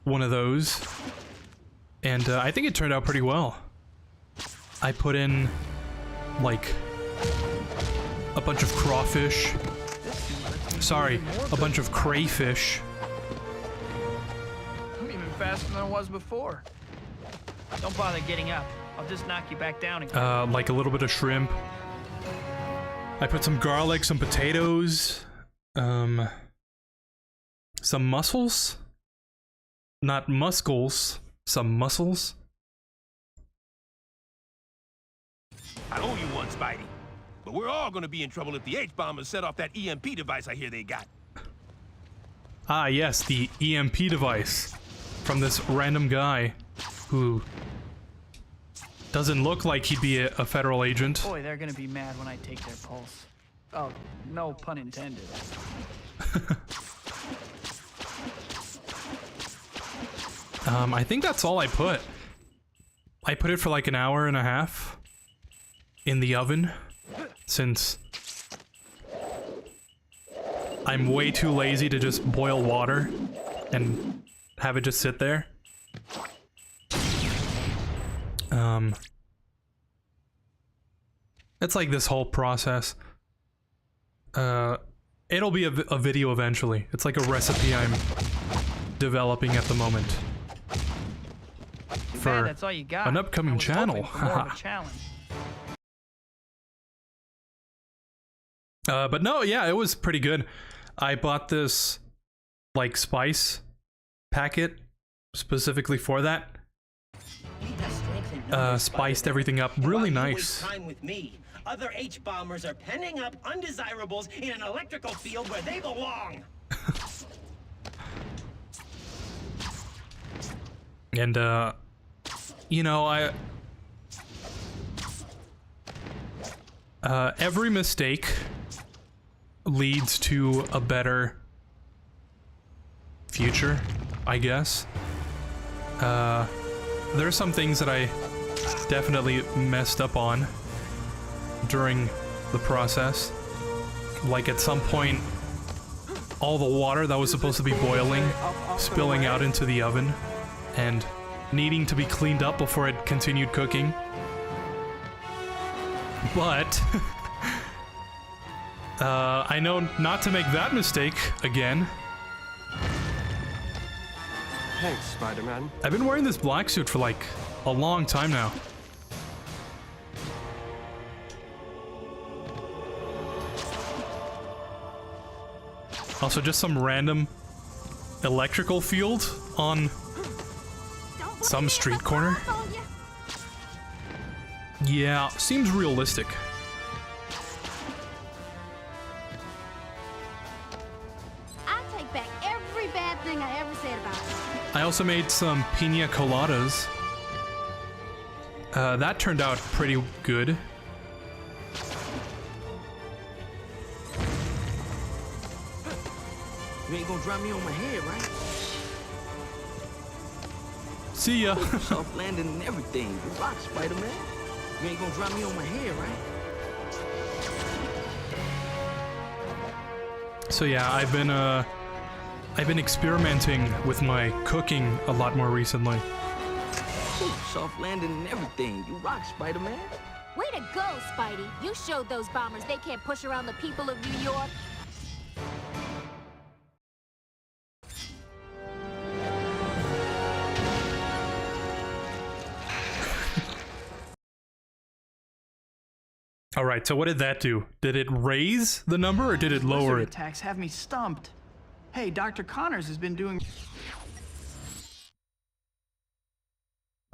one of those, and I think it turned out pretty well. I put in, like, a bunch of crawfish. Sorry, a bunch of crayfish. I'm even faster than I was before. Don't bother getting up. I'll just knock you back down again. Like a little bit of shrimp. I put some garlic, some potatoes, some mussels? Not muscles, some mussels. I owe you one, Spidey. But we're all gonna be in trouble if the H-bombers set off that EMP device I hear they got. Ah, yes, the EMP device from this random guy who doesn't look like he'd be a federal agent. Boy, they're gonna be mad when I take their pulse. Oh, no pun intended. I think that's all I put. I put it for like an hour and a half in the oven, since I'm way too lazy to just boil water and have it just sit there. It's like this whole process. It'll be a video eventually. It's like a recipe I'm developing at the moment for that's all you got. an upcoming channel. For more of a challenge. But no, yeah, it was pretty good. I bought this, like, spice packet specifically for that. Spiced everything up really nice. Time with me. Other H-bombers are penning up undesirables in an electrical field where they belong. And, you know, every mistake leads to a better future, I guess. There are some things that I definitely messed up on during the process. Like, at some point, all the water that was supposed to be boiling, spilling out into the oven, and needing to be cleaned up before it continued cooking. But I know not to make that mistake again. Thanks, Spider-Man. I've been wearing this black suit for like a long time now. Also, just some random electrical field on some street corner. Yeah, seems realistic. I take back every bad thing I ever said about it. I also made some pina coladas. That turned out pretty good. You ain't gonna drop me on my head, right? See ya. Soft landing and everything. You rock, Spider-Man. You ain't gonna drop me on my head, right? So yeah, I've been experimenting with my cooking a lot more recently. Soft landing and everything. You rock, Spider-Man. Way to go, Spidey. You showed those bombers they can't push around the people of New York. All right, so what did that do? Did it raise the number or did it lower Lizard it? attacks have me stumped. Hey, Dr. Connors has been doing...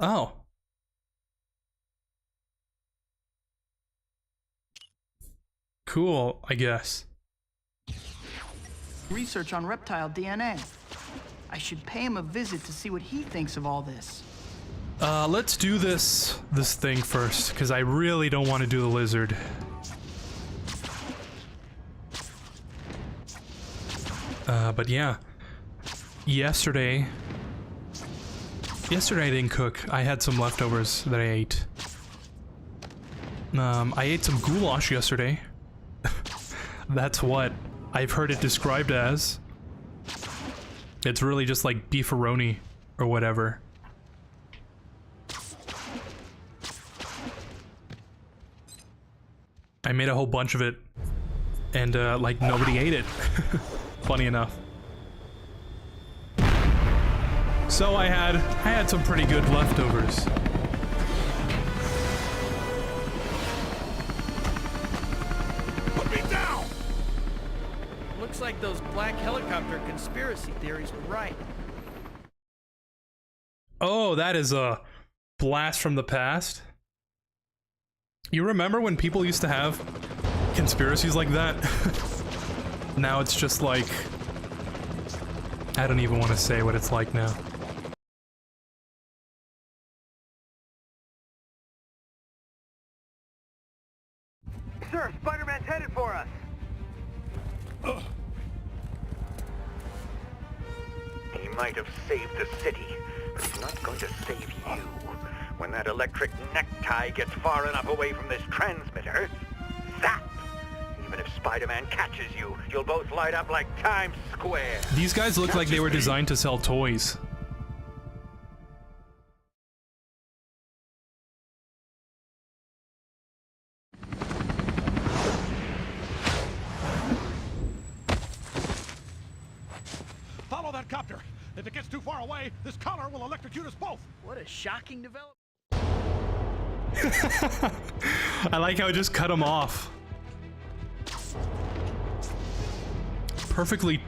Oh. Cool, I guess. research on reptile DNA. I should pay him a visit to see what he thinks of all this. Let's do this thing first, because I really don't want to do the lizard. But yeah. Yesterday I didn't cook. I had some leftovers that I ate. I ate some goulash yesterday. That's what I've heard it described as. It's really just like beefaroni or whatever. I made a whole bunch of it, and like nobody ate it. Funny enough. So I had some pretty good leftovers. Put me down! Looks like those black helicopter conspiracy theories were right. Oh, that is a blast from the past. You remember when people used to have conspiracies like that? Now it's just like... I don't even want to say what it's like now. Sir, Spider-Man's headed for us. He might have saved the city, but he's not going to save you. When that electric necktie gets far enough away from this transmitter, zap! Even if Spider-Man catches you, you'll both light up like Times Square. These guys look like they were designed to sell toys. Follow that copter. If it gets too far away, this collar will electrocute us both. What a shocking development. I like how it just cut him off. Perfectly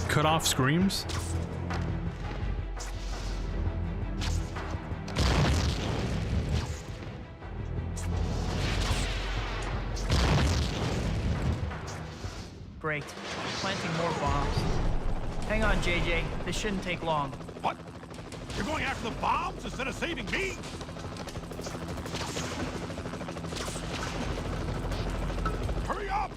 cut off screams. Great. Planting more bombs. Hang on, JJ. This shouldn't take long. What? You're going after the bombs instead of saving me? Hurry up!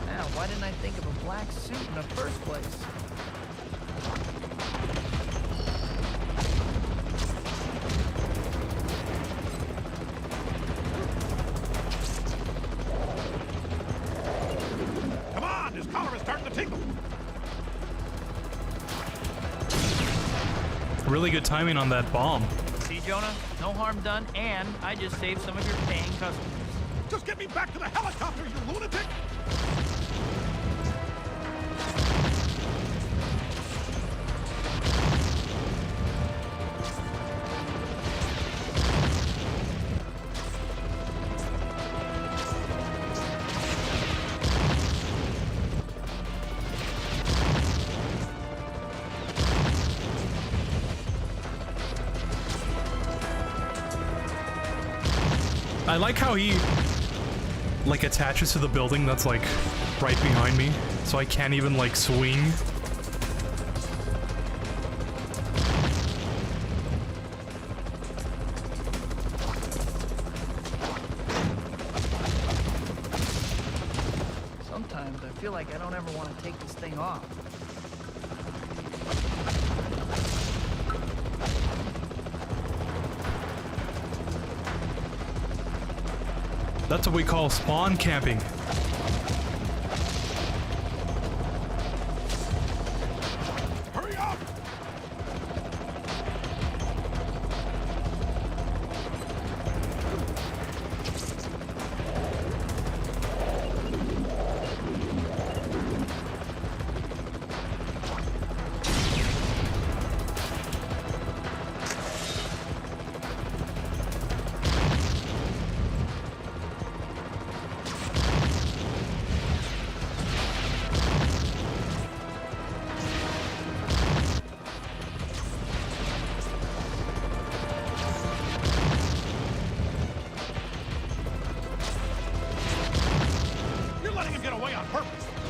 Now, why didn't I think of a black suit in the first place? Really good timing on that bomb. See, Jonah? No harm done, and I just saved some of your paying customers. Just get me back to the helicopter, you lunatic! I like how he like attaches to the building that's like right behind me, so I can't even like swing. Sometimes I feel like I don't ever want to take this thing off. That's what we call spawn camping. Hurry up!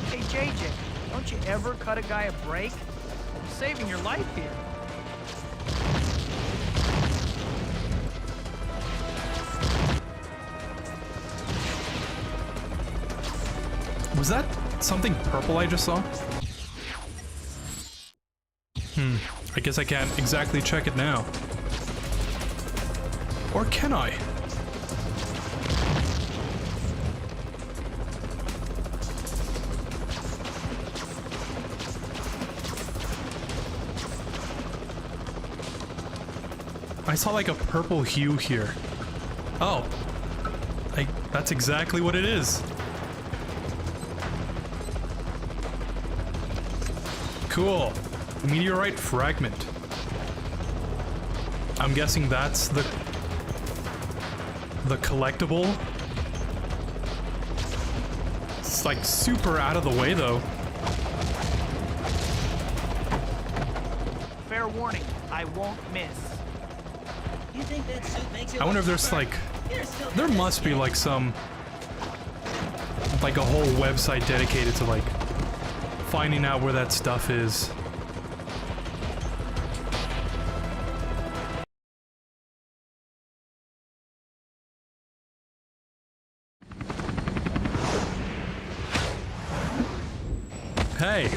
Hey, JJ, don't you ever cut a guy a break? I'm saving your life here. Was that something purple I just saw? I guess I can't exactly check it now. Or can I? I saw like a purple hue here. Oh. That's exactly what it is. Cool. Meteorite fragment. I'm guessing that's the collectible. It's like super out of the way though. Fair warning, I won't miss. You think that suit makes you I wonder if there's like, there must be like some, like a whole website dedicated to like finding out where that stuff is. Hey,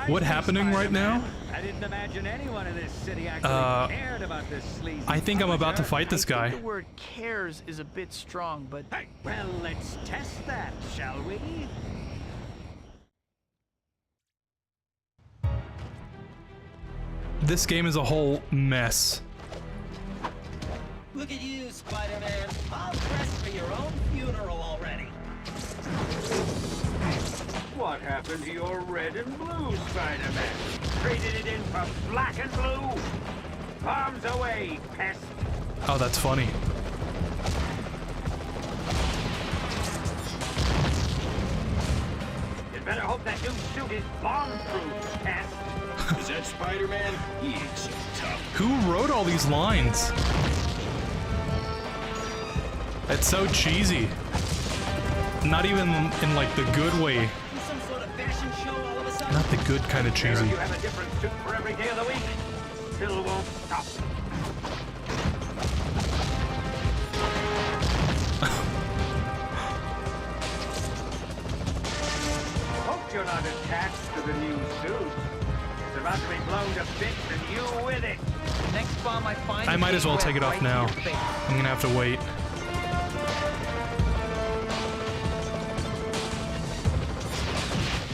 what happening right now? I didn't imagine anyone in this city actually cared about this sleazy. I think I'm about to fight this guy. The word cares is a bit strong, but... Hey, well, let's test that, shall we? This game is a whole mess. Look at you, Spider-Man. All dressed for your own funeral already. What happened to your red and blue, Spider-Man? Traded it in for black and blue? Bombs away, pest! Oh, that's funny. You'd better hope that new suit is bomb-proof, pest! Is that Spider-Man? He ain't so tough. Who wrote all these lines? It's so cheesy. Not even in like the good way. Some sort of fashion show all of a sudden? Not the good kind of cheesy. You have a different suit for every day of the week. Still won't stop. Hope you're not attached to the new suit. It's about to be blown to bits and you with it. The next bomb I find... I might as well take it off now. I'm gonna have to wait.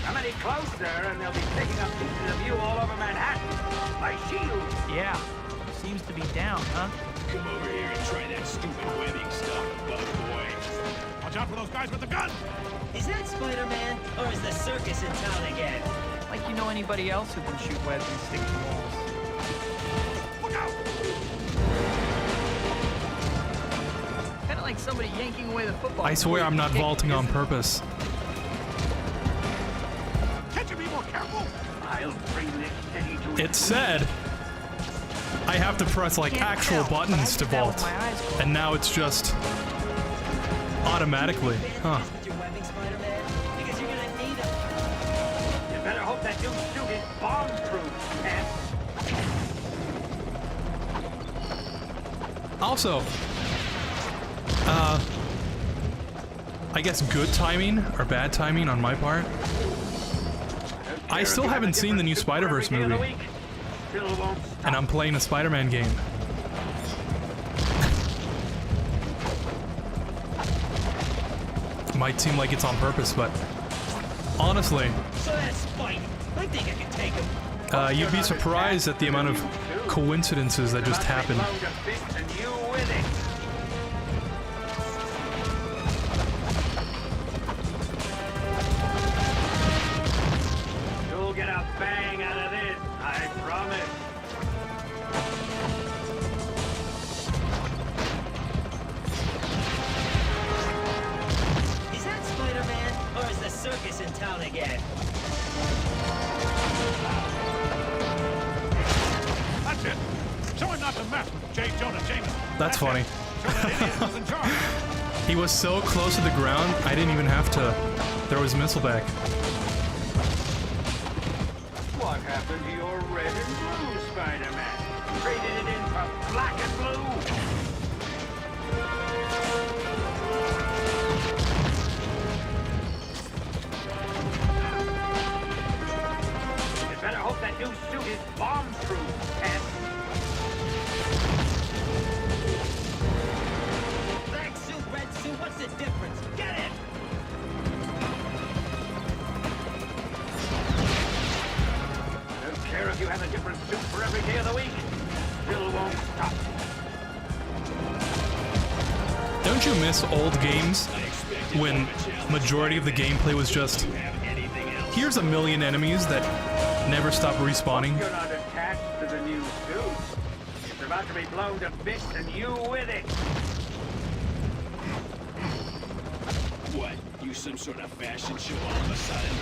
Come any closer and they'll be picking up pieces of you all over Manhattan. My shield. Yeah, seems to be down, huh? Come over here and try that stupid webbing stuff, bug boy. Watch out for those guys with the gun! Is that Spider-Man, or is the circus in town again? Like you know anybody else who can shoot webs and stick to walls. Look out! Kinda like somebody yanking away the football. I swear I'm not vaulting on purpose. Can't you be more careful? I'll bring this city to It said I have to press like actual buttons to vault, and now it's just automatically. Huh. Your webbing, Spider-Man, because you're gonna need them. You better hope that new suit is bomb-proof, Pep. Also, I guess good timing or bad timing on my part. I still haven't seen the new Spider-Verse movie, and I'm playing a Spider-Man game. Might seem like it's on purpose, but honestly, So that's Spidey. I think I can take him. you'd be surprised at the amount of coincidences that just happened. You'll get a bang out of this, I promise. Is that Spider-Man, or is the circus in town again? That's it. Show him not to mess with J. Jonah Jameson. That's funny. Show that idiot who's in charge. He was so close to the ground, I didn't even have to throw his missile back. What happened to your red and blue, Spider-Man? Traded it in for black and blue? You better hope that new suit is bomb-proof, Pep. Black suit, red suit, what's the difference? Get it! I don't care if you have a different suit for every day of the week. Still won't stop. Don't you miss old games when majority of the gameplay was just, here's a million enemies that never stop respawning? You're not attached to the new suit. It's about to be blown to bits and you with it. What? You some sort of fashion show all of a sudden?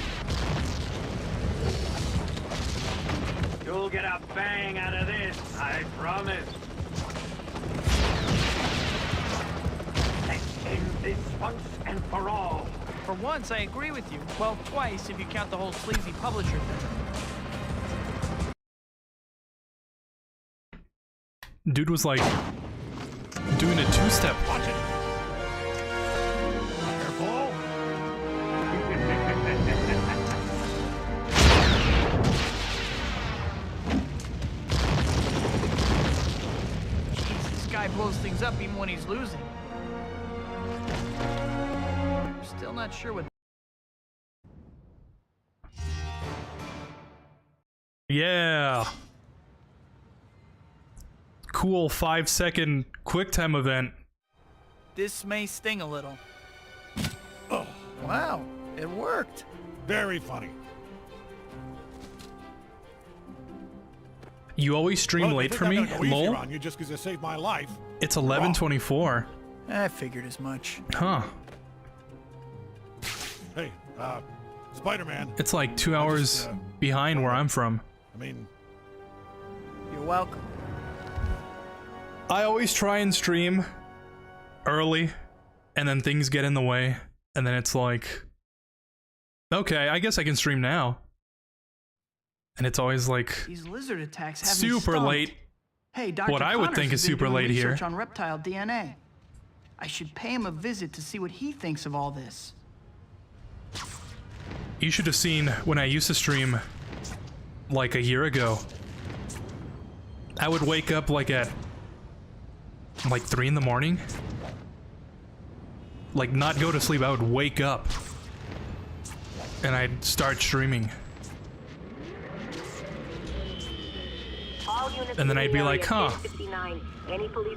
You'll get a bang out of this, I promise. Let's end this once and for all. For once, I agree with you. Well, twice if you count the whole sleazy publisher thing. Dude was like doing a two-step. Watch it. Careful. Jeez, this guy blows things up even when he's losing. I'm still not sure what... Yeah. Cool 5-second QuickTime event. This may sting a little. Oh, wow, it worked. Very funny. You always stream Well, late I for think me? I'm gonna go easy Lol. on you just 'cause you saved my life. It's 11:24. I figured as much. Huh. Hey, Spider-Man. It's like 2 hours behind where I'm from. I mean, you're welcome. I always try and stream early, and then things get in the way, and then it's like, okay, I guess I can stream now. And it's always like These lizard attacks have me super stumped. late. Hey, Dr. What I would Connors think has is been super doing late here. research on reptile DNA. I should pay him a visit to see what he thinks of all this. You should have seen when I used to stream like a year ago. I would wake up like at like 3 in the morning. Like not go to sleep, I would wake up and I'd start streaming. And then I'd be like, huh,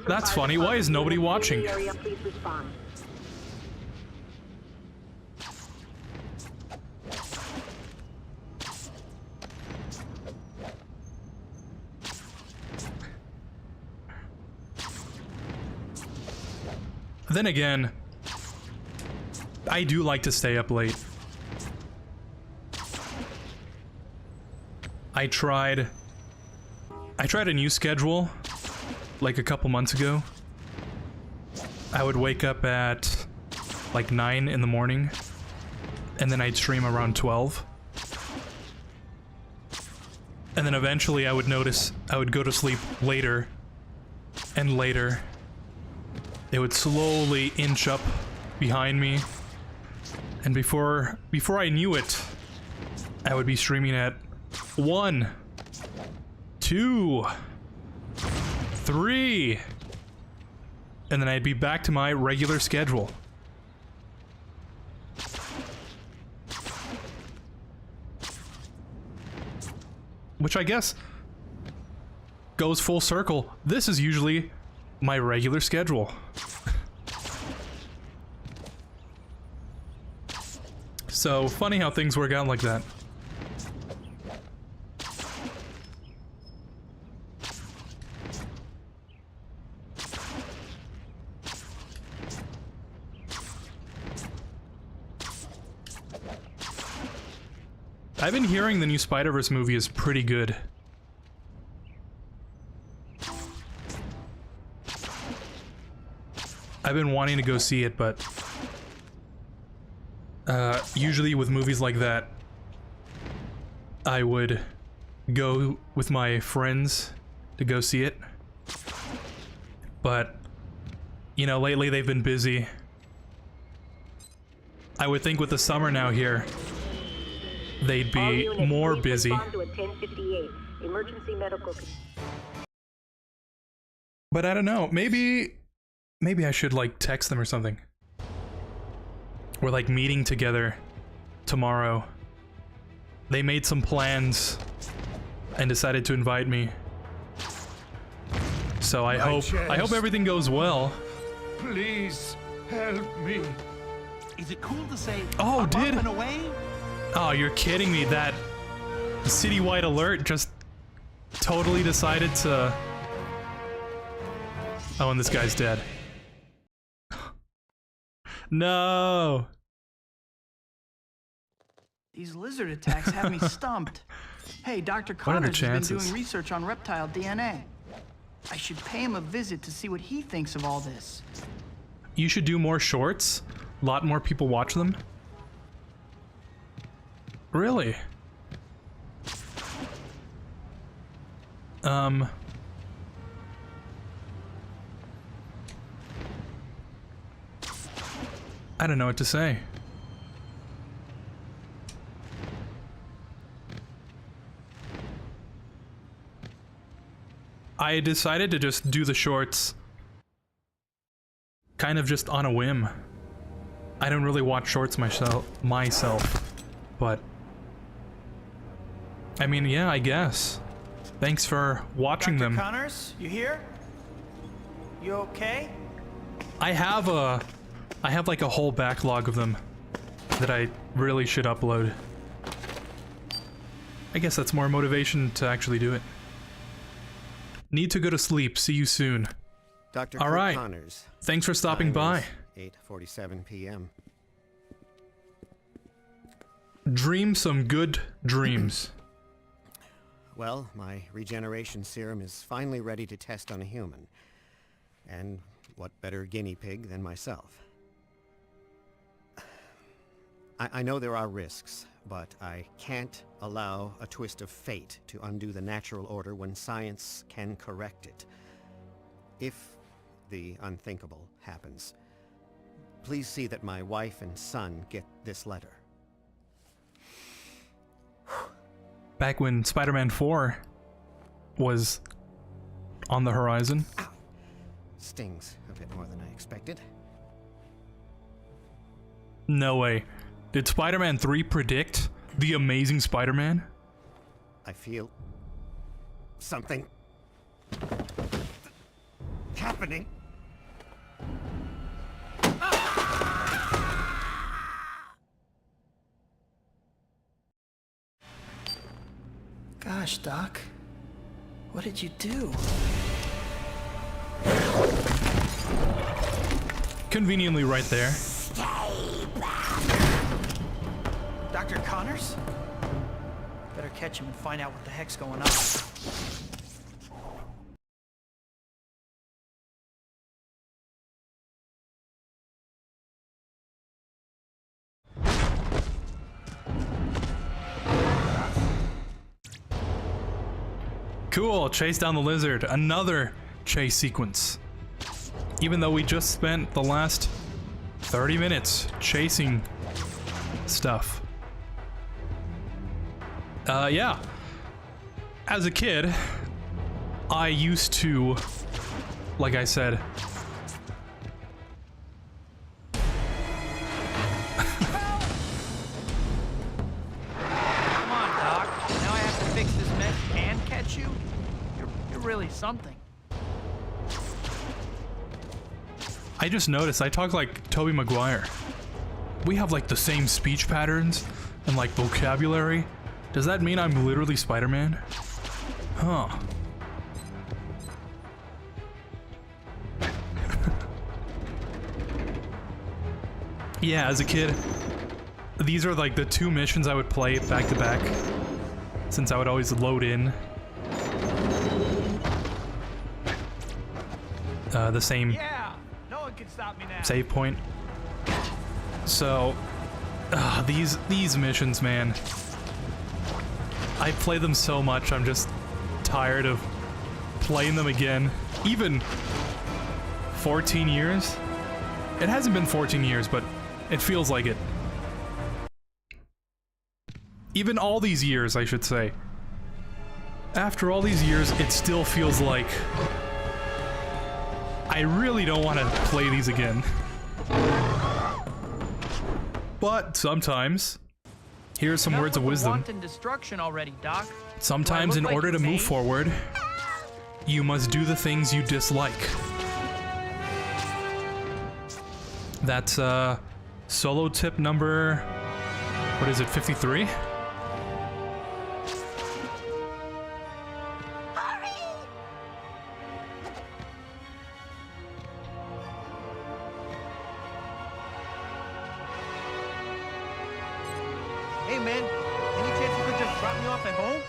that's funny, why is nobody watching? Then again, I do like to stay up late. I tried a new schedule like a couple months ago. I would wake up at like 9 in the morning and then I'd stream around 12. And then eventually I would notice I would go to sleep later and later. It would slowly inch up behind me. And before I knew it, I would be streaming at 1, 2, 3, and then I'd be back to my regular schedule. Which I guess goes full circle. This is usually my regular schedule. So funny how things work out like that. I've been hearing the new Spider-Verse movie is pretty good. I've been wanting to go see it, but usually with movies like that, I would go with my friends to go see it. But, you know, lately they've been busy. I would think with the summer now here, they'd be more busy. But I don't know, maybe I should like text them or something. We're like meeting together tomorrow. They made some plans and decided to invite me. So I hope everything goes well. Please help me. Is it cool to say Oh, I'm up and away? Oh, you're kidding me. That citywide alert just totally decided to... Oh, and this guy's dead. No. These lizard attacks have me stumped. Hey, Dr. What are the Connors has been chances? doing research on reptile DNA. I should pay him a visit to see what he thinks of all this. You should do more shorts. A lot more people watch them. Really? I don't know what to say. I decided to just do the shorts kind of just on a whim. I don't really watch shorts myself, but I mean, yeah, I guess. Thanks for watching them. Dr. Connors, you here? You okay? I have like a whole backlog of them that I really should upload. I guess that's more motivation to actually do it. Need to go to sleep. See you soon. Dr. All right. Connors. Thanks for stopping by. 8:47 p.m. Dream some good dreams. Well, my regeneration serum is finally ready to test on a human. And what better guinea pig than myself? I know there are risks, but I can't allow a twist of fate to undo the natural order when science can correct it. If the unthinkable happens, please see that my wife and son get this letter. Back when Spider-Man 4 was on the horizon. Ow. Stings a bit more than I expected. No way. Did Spider-Man 3 predict the Amazing Spider-Man? I feel something happening? Gosh, Doc. What did you do? Conveniently right there. Dr. Connors? Better catch him and find out what the heck's going on. Cool, chase down the lizard. Another chase sequence. Even though we just spent the last 30 minutes chasing stuff. Yeah. As a kid, I used to, like I said, Come on, Doc. Now I have to fix this mess and catch you? You're really something. I just noticed I talk like Tobey Maguire. We have like the same speech patterns and like vocabulary. Does that mean I'm literally Spider-Man? Huh. Yeah, as a kid, these are like the two missions I would play back to back, since I would always load in the same No one can stop me now. save point. So, these missions, man, I play them so much, I'm just tired of playing them again. Even 14 years? It hasn't been 14 years, but it feels like it. Even all these years, I should say. After all these years, it still feels like I really don't want to play these again. But sometimes, here's some words of wisdom. Wanton destruction already, Doc. Sometimes in order to move forward, you must do the things you dislike. That's solo tip number, what is it, 53? Hey man, any chance you could just drop me off at home?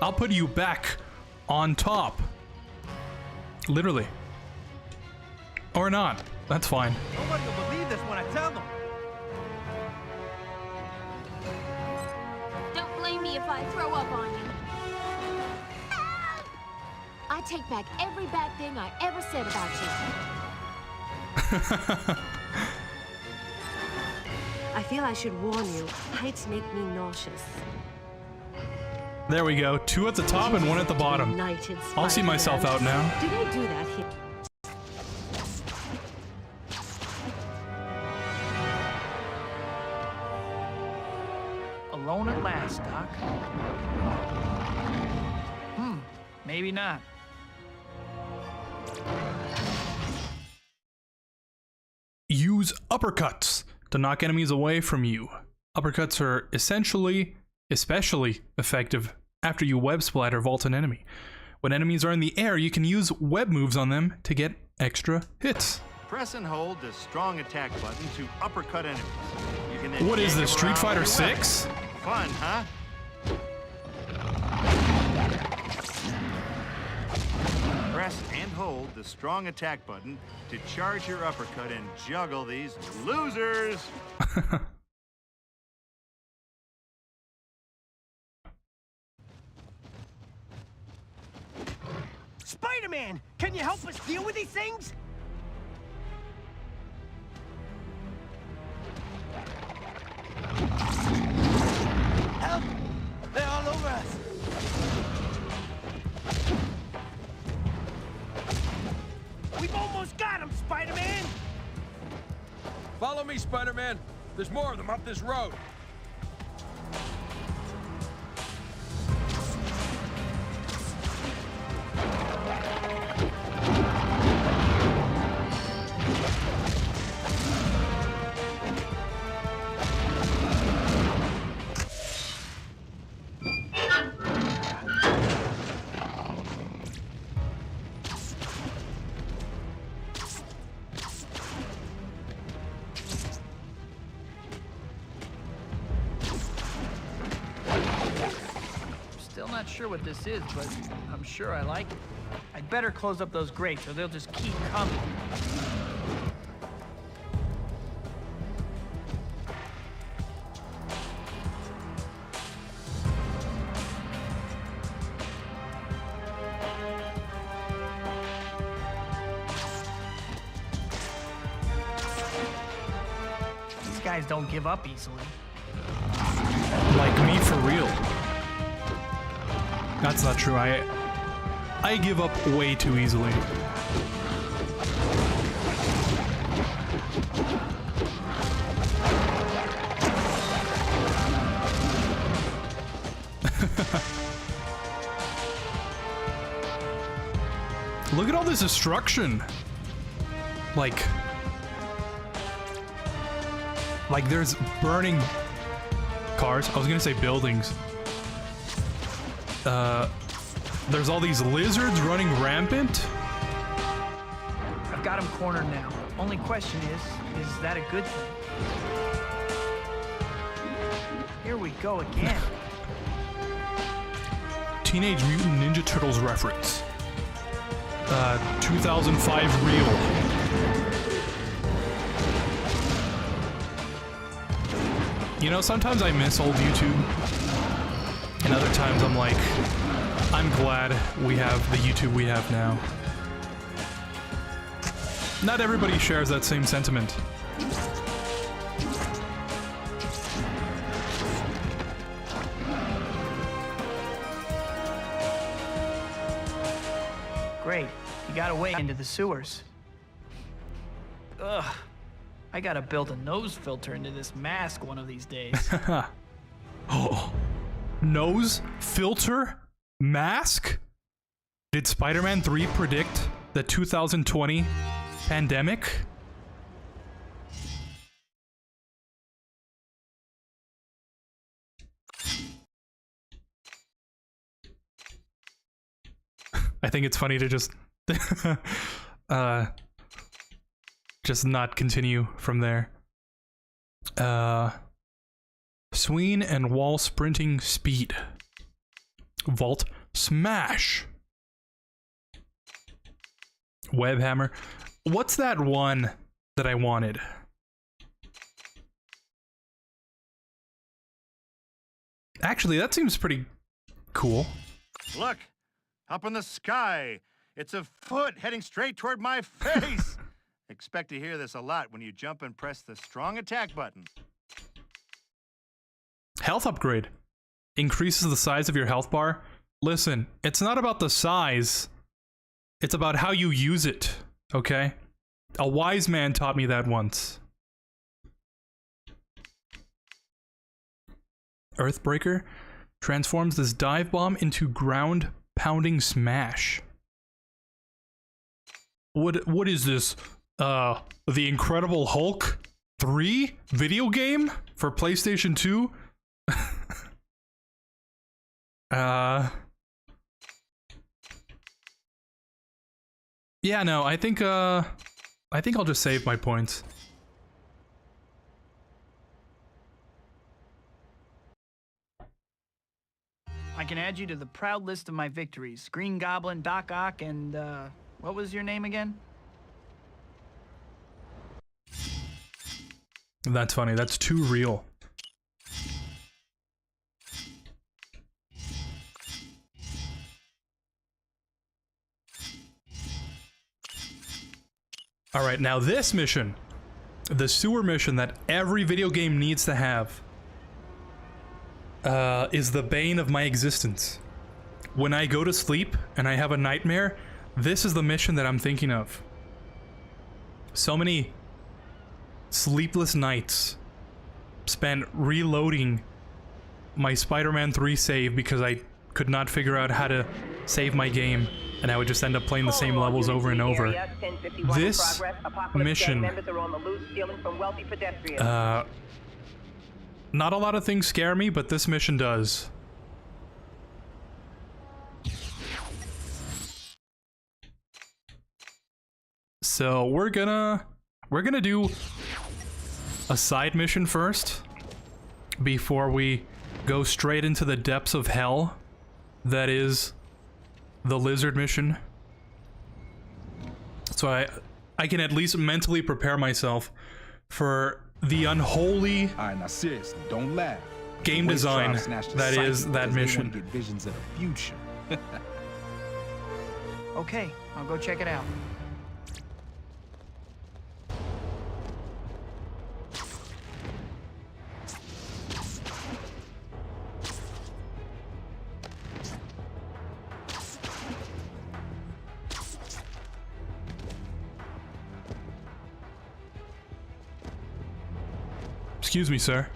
I'll put you back on top. Literally. Or not. That's fine. Nobody will believe this when I tell them. Don't blame me if I throw up on you. I take back every bad thing I ever said about you. I feel I should warn you. Heights make me nauseous. There we go. 2 at the top and 1 at the bottom. United I'll see myself out now. Do they do that here? Alone at last, Doc. Maybe not. Use uppercuts to knock enemies away from you. Uppercuts are especially effective after you web splatter vault an enemy. When enemies are in the air, you can use web moves on them to get extra hits. Press and hold the strong attack button to uppercut enemies. You can then What is yank this, them Street around Fighter with your 6? weapon. Fun, huh? Press and hold the strong attack button to charge your uppercut and juggle these losers. Spider-Man, can you help us deal with these things? Help! They're all over us. We've almost got them, Spider-Man! Follow me, Spider-Man. There's more of them up this road. not sure what this is, but I'm sure I like it. I'd better close up those grates or they'll just keep coming. These guys don't give up easily. Like me for real. That's not true. I give up way too easily. Look at all this destruction. Like there's burning cars. I was gonna say buildings. There's all these lizards running rampant. I've got him cornered now. Only question is that a good thing? Here we go again. Teenage Mutant Ninja Turtles reference. 2005 reel. You know, sometimes I miss old YouTube, and other times I'm like, I'm glad we have the YouTube we have now. Not everybody shares that same sentiment. Great. You got away into the sewers. Ugh. I gotta build a nose filter into this mask one of these days. Oh. Nose filter mask? Did Spider-Man 3 predict the 2020 pandemic? I think it's funny to just not continue from there. Swing and wall sprinting speed. Vault smash. Web hammer. What's that one that I wanted? Actually, that seems pretty cool. Look, up in the sky. It's a foot heading straight toward my face. Expect to hear this a lot when you jump and press the strong attack button. Health upgrade. Increases the size of your health bar. Listen, it's not about the size. It's about how you use it, okay? A wise man taught me that once. Earthbreaker transforms this dive bomb into ground pounding smash. What is this? The Incredible Hulk 3 video game for PlayStation 2? Yeah, no, I think I'll just save my points. I can add you to the proud list of my victories. Green Goblin, Doc Ock, and, what was your name again? That's funny. That's too real. Alright, now this mission, the sewer mission that every video game needs to have, is the bane of my existence. When I go to sleep and I have a nightmare, this is the mission that I'm thinking of. So many sleepless nights spent reloading my Spider-Man 3 save because I could not figure out how to save my game, and I would just end up playing the same levels over and over. This mission, not a lot of things scare me, but this mission does. So we're gonna do a side mission first before we go straight into the depths of hell that is the lizard mission. So I can at least mentally prepare myself for the unholy Alright, now seriously, don't laugh. game design that is that mission. Get visions of the future. Okay, I'll go check it out. Excuse me, sir.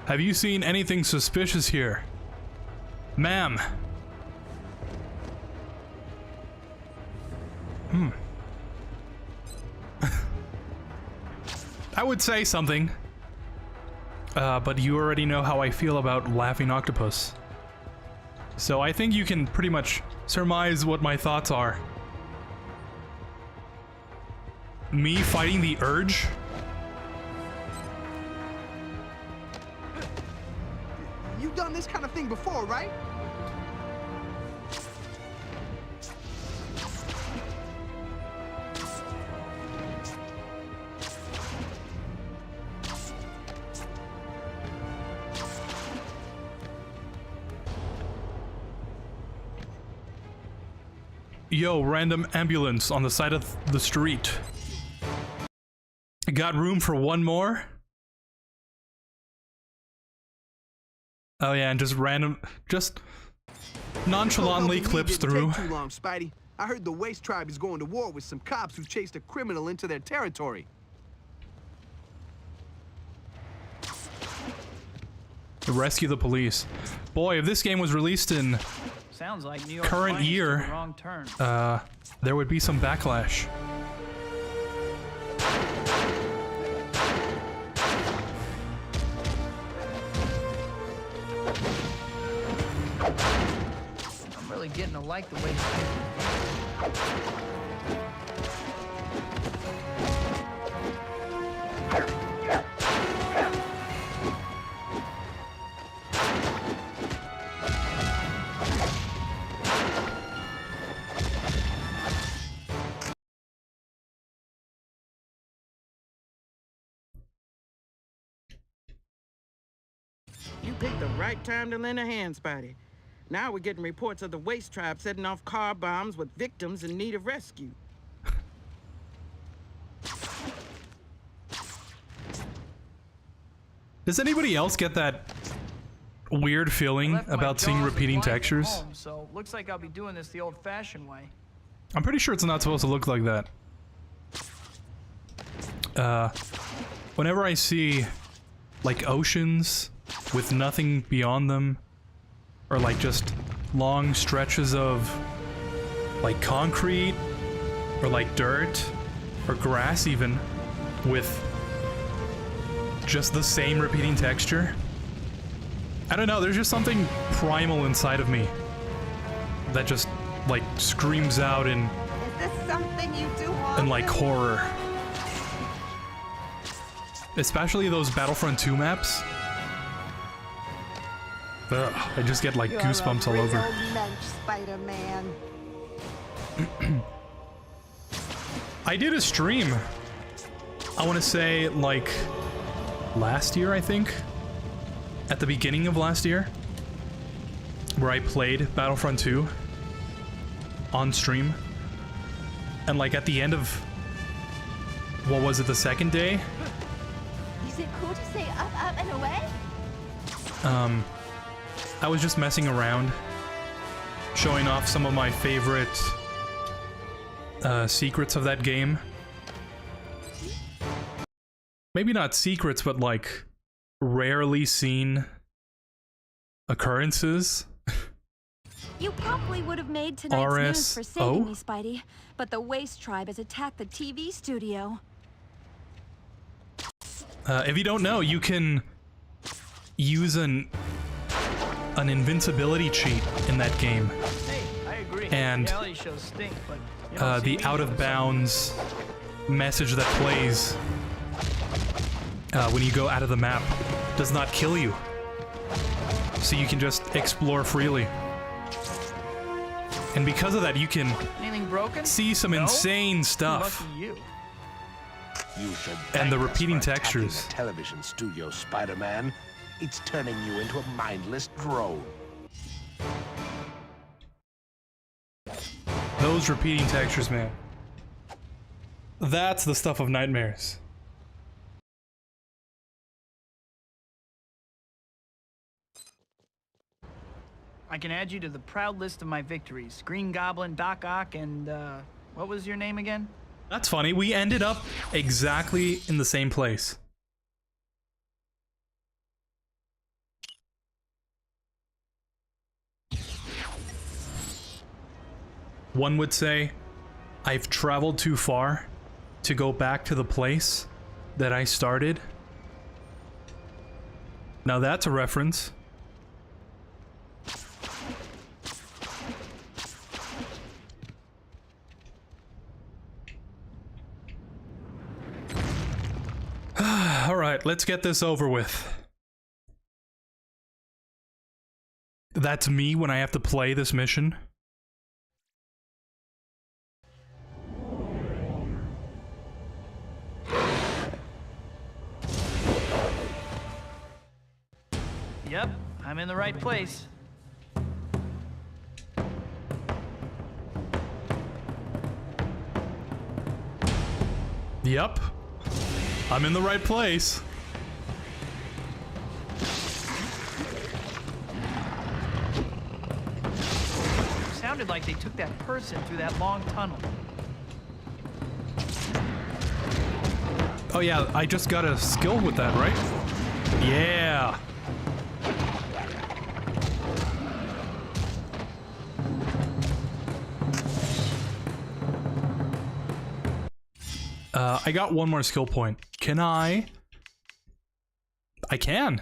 Have you seen anything suspicious here? Ma'am. I would say something. But you already know how I feel about Laughing Octopus. So I think you can pretty much surmise what my thoughts are. Me fighting the urge? You've done this kind of thing before, right? Yo, random ambulance on the side of the street. Got room for one more? Oh yeah, and just nonchalantly clips through. Take too long, Spidey. I heard the Waste Tribe is going to war with some cops who chased a criminal into their territory. Rescue the police. Boy, if this game was released in Sounds like New York current took year, the wrong turn. there would be some backlash. I'm really getting to like the way you You picked the right time to lend a hand, Spidey. Now we're getting reports of the Waste Tribe setting off car bombs with victims in need of rescue. Does anybody else get that weird feeling about seeing repeating textures? home, so looks like I'll be doing this the old-fashioned way. I'm pretty sure it's not supposed to look like that. Whenever I see like oceans with nothing beyond them, or like just long stretches of like concrete or like dirt or grass even with just the same repeating texture, I don't know, there's just something primal inside of me that just like screams out in Is this something you do often? and like horror. Especially those Battlefront 2 maps. Ugh, I just get like goosebumps all over. Mensch, Spider-Man. I did a stream, I want to say like last year, I think, at the beginning of last year, where I played Battlefront 2 on stream, and like at the end of, what was it, the second day? Is it cool to say up, up, and away? I was just messing around, showing off some of my favorite secrets of that game. Maybe not secrets, but like rarely seen occurrences. You probably would have made tonight's news for saving me, Spidey, but the Waste Tribe has attacked the TV studio. If you don't know, you can use an invincibility cheat in that game. Hey, I agree. And reality shows stink, but you don't see the me out of bounds message that plays when you go out of the map does not kill you. so you can just explore freely. And because of that, you can Anything broken? see some insane stuff. Lucky you. You should And the thank us repeating for attacking textures. the television studio, Spider-Man. It's turning you into a mindless drone. Those repeating textures, man. That's the stuff of nightmares. I can add you to the proud list of my victories. Green Goblin, Doc Ock, and, what was your name again? That's funny. We ended up exactly in the same place. One would say, I've traveled too far to go back to the place that I started. Now that's a reference. Alright, let's get this over with. That's me when I have to play this mission. Yep, I'm in the right place. Yep. I'm in the right place. Sounded like they took that person through that long tunnel. Oh yeah, I just got a skill with that, right? Yeah. I got one more skill point. Can I? I can.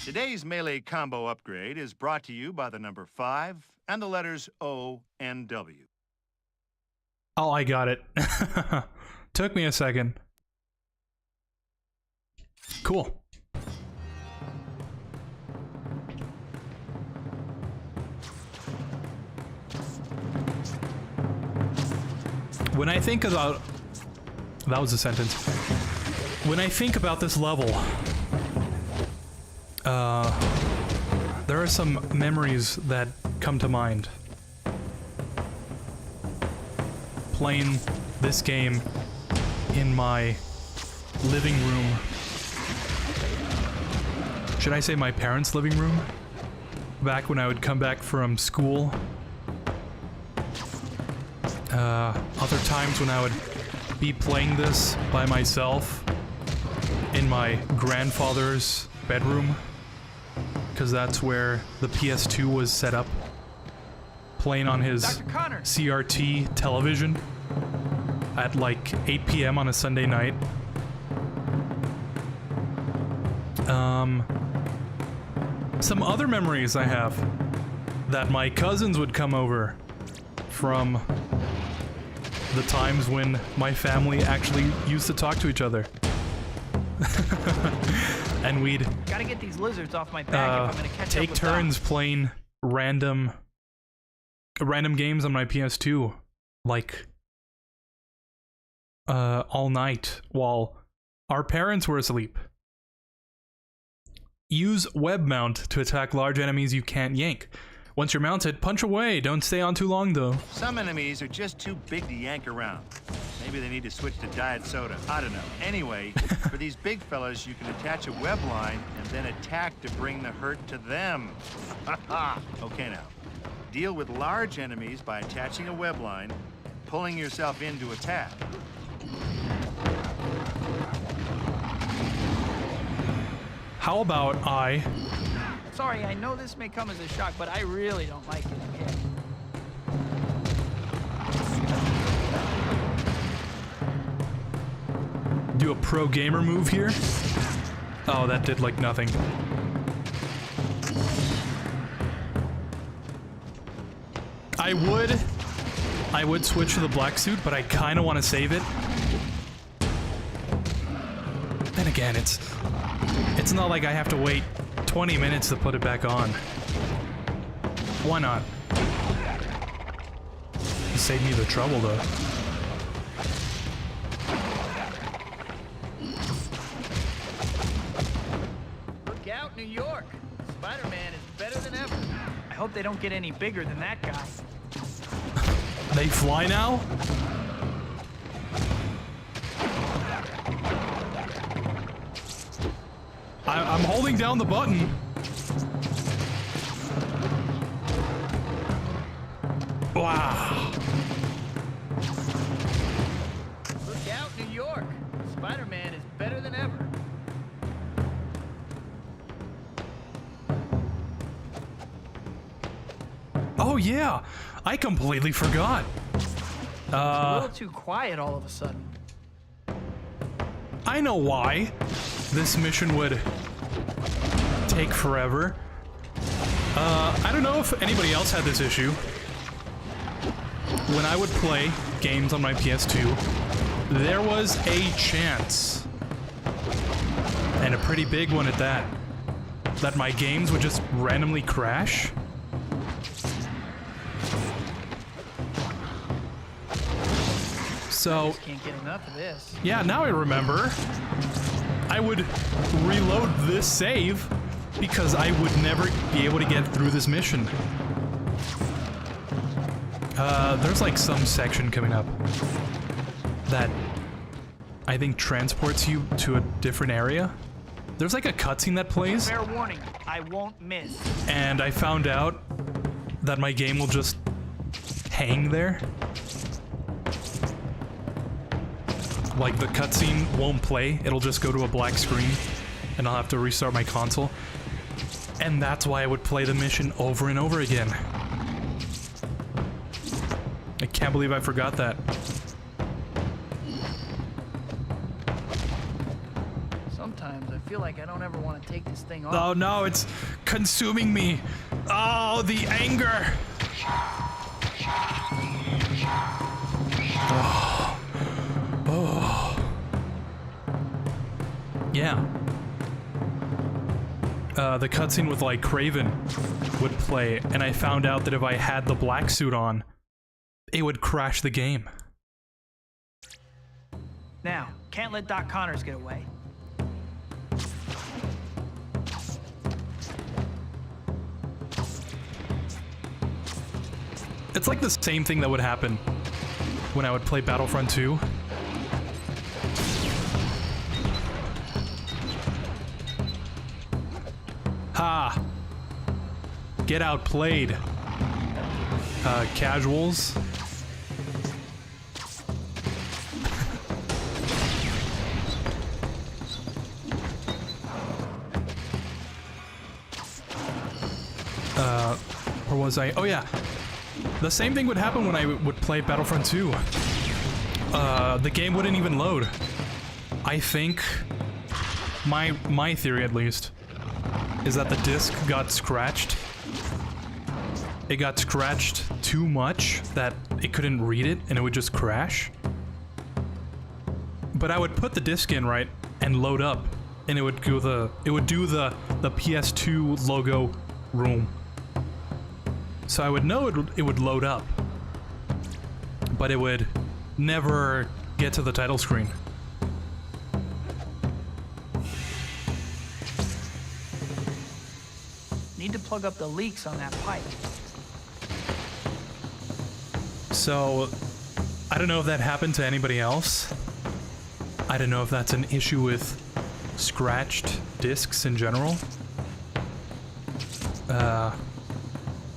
Today's melee combo upgrade is brought to you by the number 5 and the letters O and W. Oh, I got it. Took me a second. Cool. When I think about... That was a sentence. When I think about this level, there are some memories that come to mind. Playing this game in my living room. Should I say my parents' living room? Back when I would come back from school. Other times when I would be playing this by myself in my grandfather's bedroom, because that's where the PS2 was set up, playing on his CRT television at like 8 p.m. on a Sunday night. Some other memories I have that my cousins would come over from the times when my family actually used to talk to each other. And we'd Gotta get these lizards off my back if I'm gonna catch take up with turns playing random games on my PS2, like all night while our parents were asleep. Use web mount to attack large enemies you can't yank. Once you're mounted, punch away. Don't stay on too long, though. Some enemies are just too big to yank around. Maybe they need to switch to diet soda. I don't know. Anyway, for these big fellas, you can attach a web line and then attack to bring the hurt to them. Okay, now. Deal with large enemies by attaching a web line, pulling yourself in to attack. How about I... Sorry, I know this may come as a shock, but I really don't like it here. do a pro gamer move here? Oh, that did like nothing. I would switch to the black suit, but I kind of want to save it. Then again, it's not like I have to wait 20 minutes to put it back on. Why not? Save me the trouble, though. Look out, New York! Spider-Man is better than ever. I hope they don't get any bigger than that guy. They fly now? I'm holding down the button. Wow. Look out, New York! Spider-Man is better than ever. Oh yeah, I completely forgot. It's a little too quiet all of a sudden. I know why. This mission would take forever. I don't know if anybody else had this issue. When I would play games on my PS2, there was a chance, and a pretty big one at that, that my games would just randomly crash. So, Can't get enough of this. yeah, now I remember. I would reload this save because I would never be able to get through this mission. There's like some section coming up that I think transports you to a different area. There's like a cutscene that plays. Fair warning, I won't miss. And I found out that my game will just hang there. Like, the cutscene won't play, it'll just go to a black screen, and I'll have to restart my console. And that's why I would play the mission over and over again. I can't believe I forgot that. Sometimes I feel like I don't ever want to take this thing off. Oh no, it's consuming me! Oh, the anger! Oh. Oh. Yeah. The cutscene with, like, Kraven would play, and I found out that if I had the black suit on, it would crash the game. Now, can't let Doc Connors get away. It's like the same thing that would happen when I would play Battlefront 2. Ha! Get outplayed. Casuals. Where was I? Oh yeah. The same thing would happen when I would play Battlefront 2. The game wouldn't even load. I think, my theory at least, is that the disc got scratched. It got scratched too much that it couldn't read it and it would just crash. But I would put the disc in, right, and load up, and it would do the PS2 logo room. So I would know it would load up, but it would never get to the title screen. Need to plug up the leaks on that pipe. So, I don't know if that happened to anybody else. I don't know if that's an issue with scratched discs in general.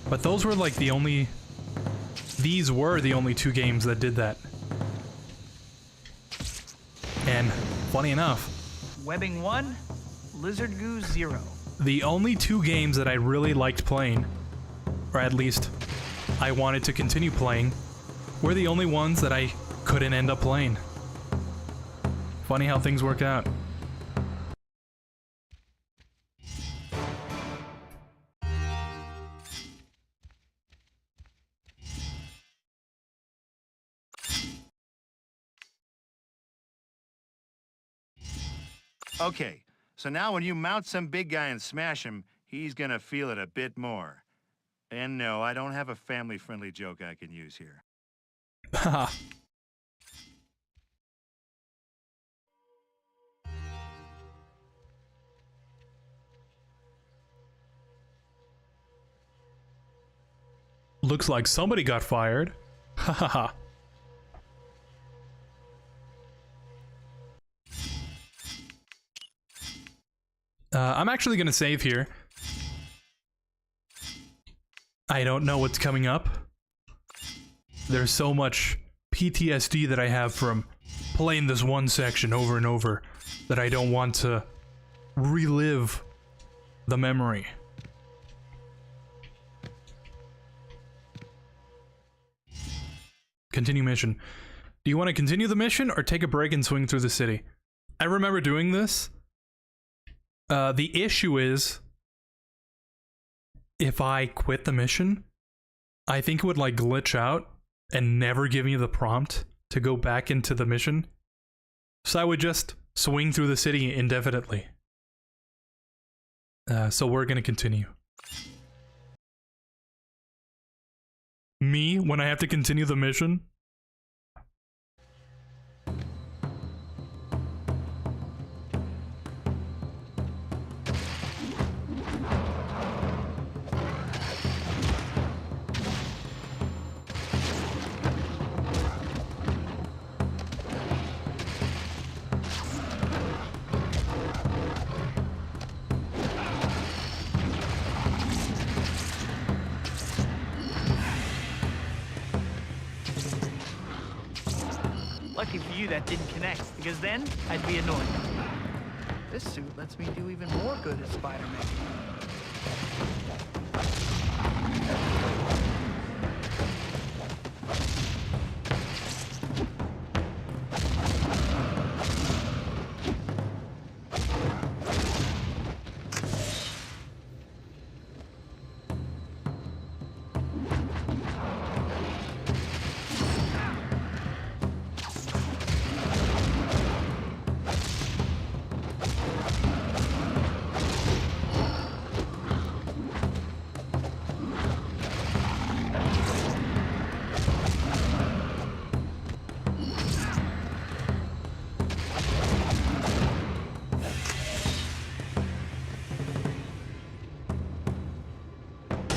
But those were like the only... These were the only two games that did that. And, funny enough... Webbing 1, Lizard Goo 0. The only two games that I really liked playing, or at least I wanted to continue playing, were the only ones that I couldn't end up playing. Funny how things work out. Okay, So now when you mount some big guy and smash him, he's gonna feel it a bit more. And no, I don't have a family-friendly joke I can use here. Haha. Looks like somebody got fired. Hahaha. I'm actually gonna save here. I don't know what's coming up. There's so much PTSD that I have from playing this one section over and over that I don't want to relive the memory. Continue mission. Do you want to continue the mission or take a break and swing through the city? I remember doing this. The issue is, if I quit the mission, I think it would like glitch out and never give me the prompt to go back into the mission. So I would just swing through the city indefinitely. So we're gonna continue. Me, when I have to continue the mission? Lucky for you that didn't connect, because then I'd be annoyed. This suit lets me do even more good as Spider-Man.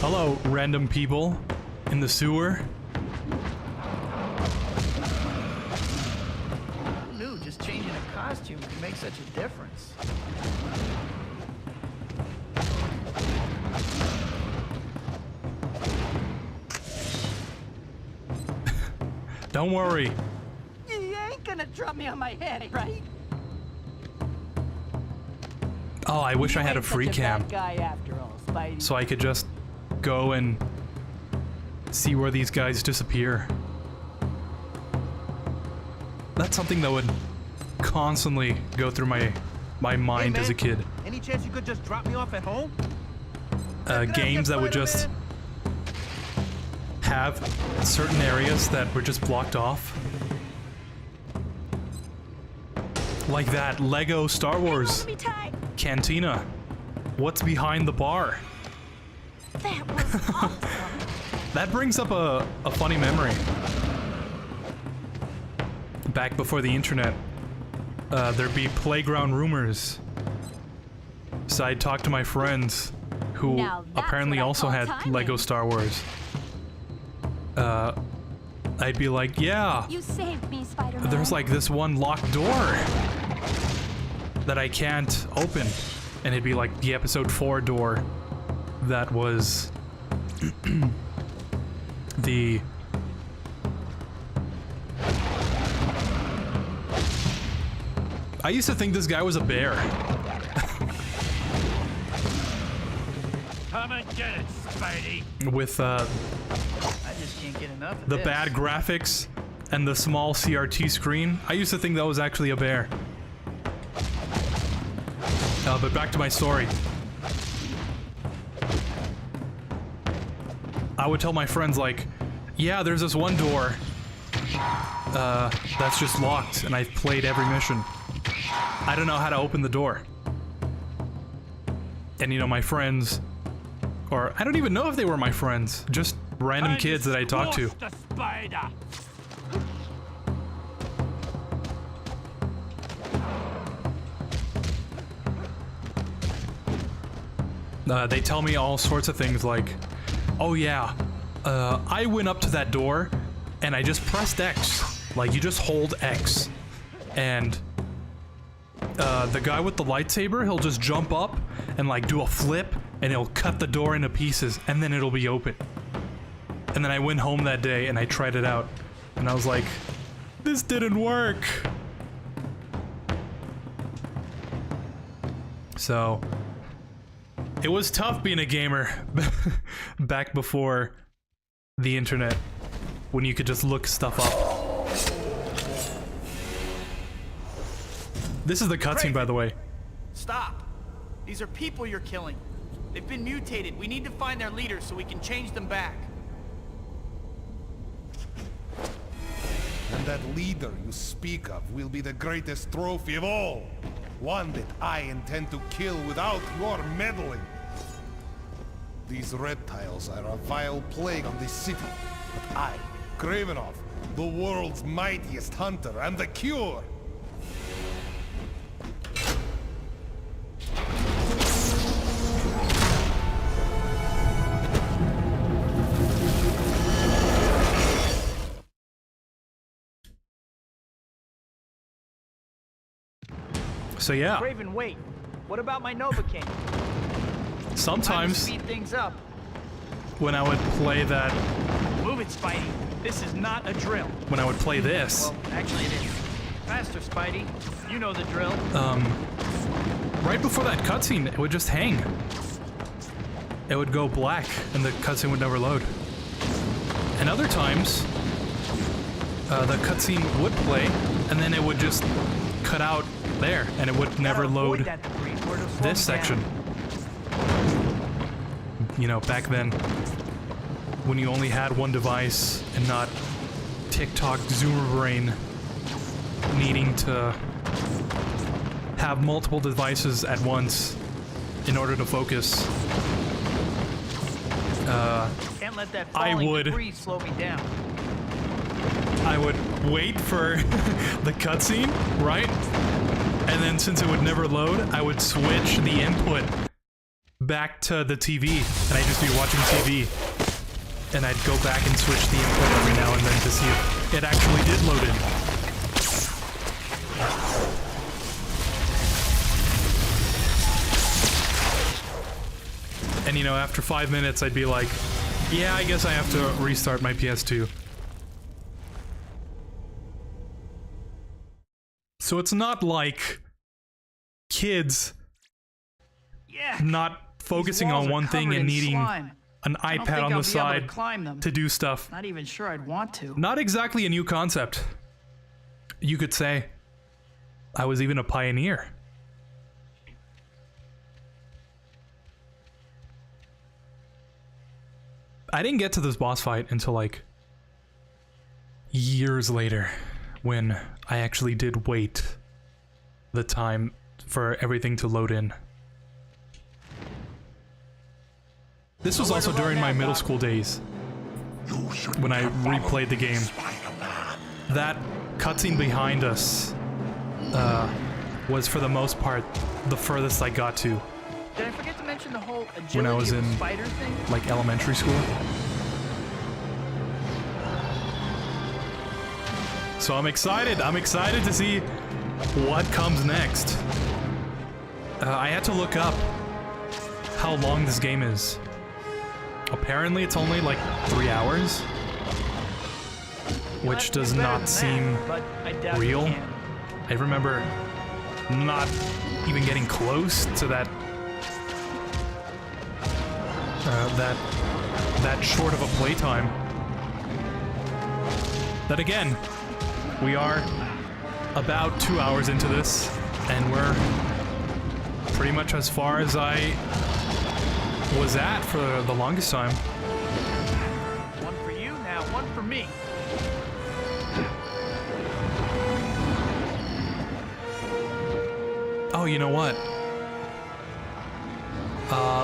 Hello, random people in the sewer. Who knew just changing a costume could make such a difference? Don't worry. You ain't gonna drop me on my head, right? Oh, I wish I had a free cam. Guy after all, Spidey. So I could just go and see where these guys disappear. That's something that would constantly go through my mind as a kid. Any chance you could just drop me off at home? Games that would just have certain areas that were just blocked off. Like that Lego Star Wars Cantina. What's behind the bar? That was awesome. That brings up a funny memory. Back before the internet, there'd be playground rumors. So I'd talk to my friends who apparently also had Lego Star Wars. I'd be like, yeah, You saved me, Spider-Man. there's like this one locked door that I can't open. And it'd be like the episode 4 door that was the I used to think this guy was a bear. Come and get it, Spidey. With I just can't get enough of the this. bad graphics and the small CRT screen. I used to think that was actually a bear. But back to my story. I would tell my friends like, yeah, there's this one door that's just locked and I've played every mission. I don't know how to open the door. And you know, my friends, or I don't even know if they were my friends, just random kids that I talked to. The spider. They tell me all sorts of things like, oh yeah, I went up to that door and I just pressed X. Like, you just hold X. And the guy with the lightsaber, he'll just jump up and like do a flip and he'll cut the door into pieces and then it'll be open. And then I went home that day and I tried it out and I was like, this didn't work. So it was tough being a gamer back before the internet, when you could just look stuff up. This is the cutscene, by the way. Stop. These are people you're killing. They've been mutated. We need to find their leaders so we can change them back. And that leader you speak of will be the greatest trophy of all. One that I intend to kill without your meddling. These reptiles are a vile plague on this city. But I, Kravenov, the world's mightiest hunter, am the cure. So yeah. Kraven, wait. What about my Novocaine? Sometimes Speed things up. when I would play that, Move it, Spidey. This is not a drill. when I would play this, Well, actually it is. Faster, Spidey. You know the drill. right before that cutscene, it would just hang. It would go black and the cutscene would never load. And other times, the cutscene would play and then it would just cut out there and it would never load this section. You know, back then, when you only had one device and not TikTok Zoomer brain needing to have multiple devices at once in order to focus. Can't let that I falling would- debris slow me down. I would wait for the cutscene, right? And then since it would never load, I would switch the input back to the TV, and I'd just be watching TV. And I'd go back and switch the input every now and then to see if it actually did load in. And you know, after 5 minutes, I'd be like, yeah, I guess I have to restart my PS2. So it's not like kids not focusing on one thing and needing an iPad on the side to do stuff. Not even sure I'd want to. Not exactly a new concept. You could say I was even a pioneer. I didn't get to this boss fight until like years later, when I actually did wait the time for everything to load in. This was also during my middle school days, when I replayed the game. That cutscene behind us was, for the most part, the furthest I got to Did I forget to mention the whole agility when I was of the in spider thing? like elementary school. So I'm excited to see what comes next. I had to look up how long this game is. Apparently it's only like 3 hours, which does not seem real. I remember not even getting close to that that short of a playtime. Then again, we are about 2 hours into this, and we're pretty much as far as I was at for the longest time. One for you, now one for me. Oh, you know what?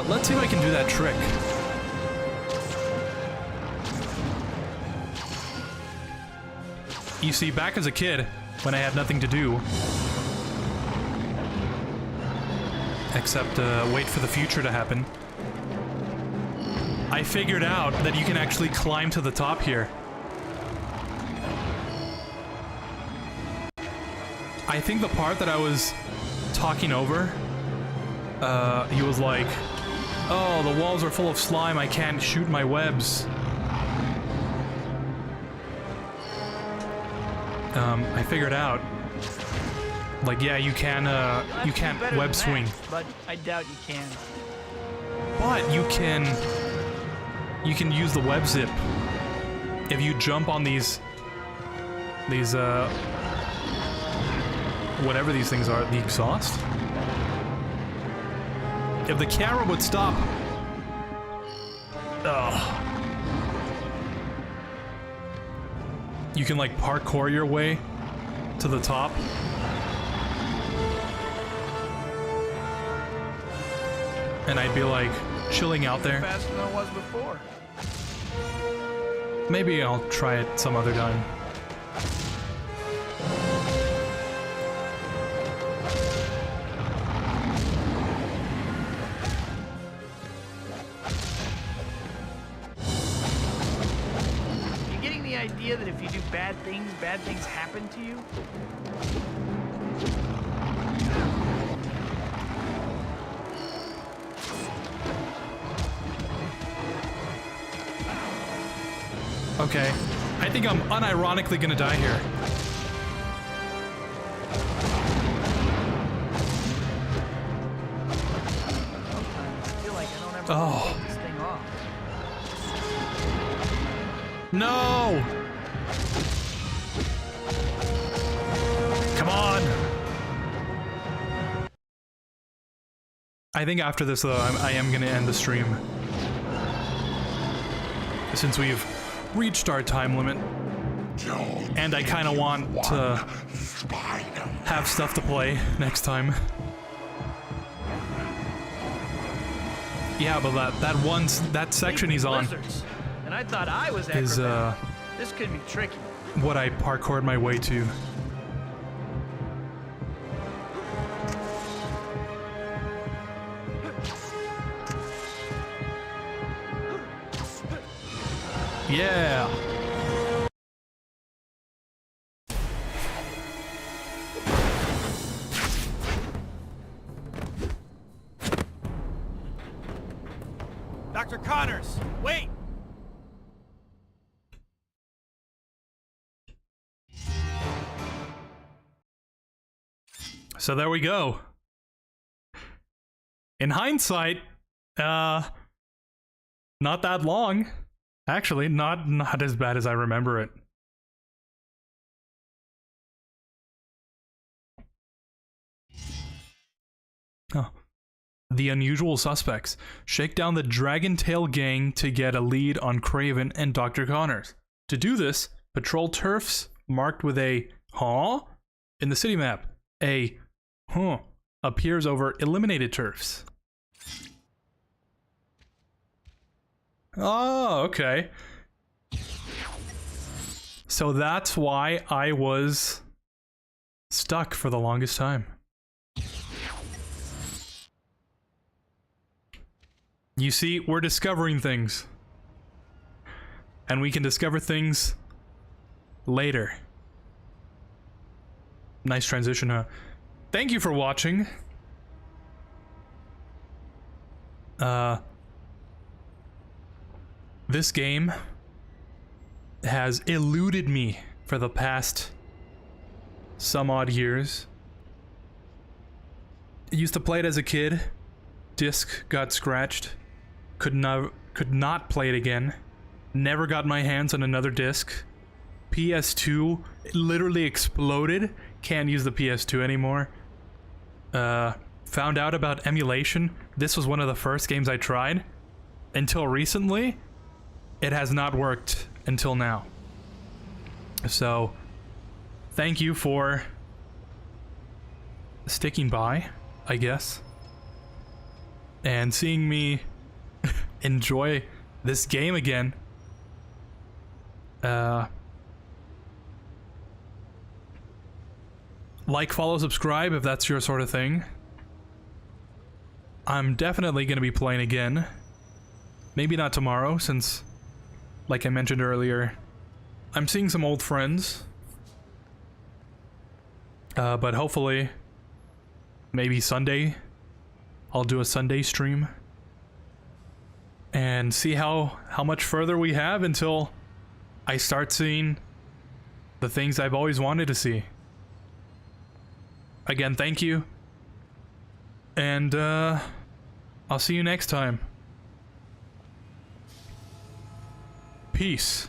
Let's see if I can do that trick. You see, back as a kid, when I had nothing to do, except wait for the future to happen, I figured out that you can actually climb to the top here. I think the part that I was talking over, he was like, oh, the walls are full of slime, I can't shoot my webs. I figured out, like, yeah, you can't web swing. But I doubt you can. But you can use the web zip. If you jump on these whatever these things are, the exhaust? If the camera would stop. Ugh. You can like parkour your way to the top. And I'd be like chilling out there. Faster than I was before. Maybe I'll try it some other time. You getting the idea that if you do bad things happen to you? Okay, I think I'm unironically gonna die here. I feel like I don't ever Oh. pull this thing off. No! Come on! I think after this, though, I am gonna end the stream. Since we've reached our time limit. And I kind of want to have stuff to play next time. Yeah, but that section he's on And I thought I was is this could be tricky. what I parkoured my way to. Yeah. Dr. Connors, wait! So there we go. In hindsight, not that long. Actually, not as bad as I remember it. Oh. The unusual suspects. Shake down the Dragon Tail gang to get a lead on Craven and Dr. Connors. To do this, patrol turfs marked with a "huh" in the city map. A "huh" appears over eliminated turfs. Oh, okay. So that's why I was stuck for the longest time. You see, we're discovering things. And we can discover things later. Nice transition, huh? Thank you for watching. This game has eluded me for the past some odd years. I used to play it as a kid. Disc got scratched. Could not play it again. Never got my hands on another disc. PS2 literally exploded. Can't use the PS2 anymore. Found out about emulation. This was one of the first games I tried. Until recently, it has not worked until now. So, thank you for sticking by, I guess. and seeing me enjoy this game again. Like, follow, subscribe if that's your sort of thing. I'm definitely going to be playing again. Maybe not tomorrow, since, like I mentioned earlier, I'm seeing some old friends. But hopefully, maybe Sunday, I'll do a Sunday stream. And see how much further we have until I start seeing the things I've always wanted to see. Again, thank you. And, I'll see you next time. Peace.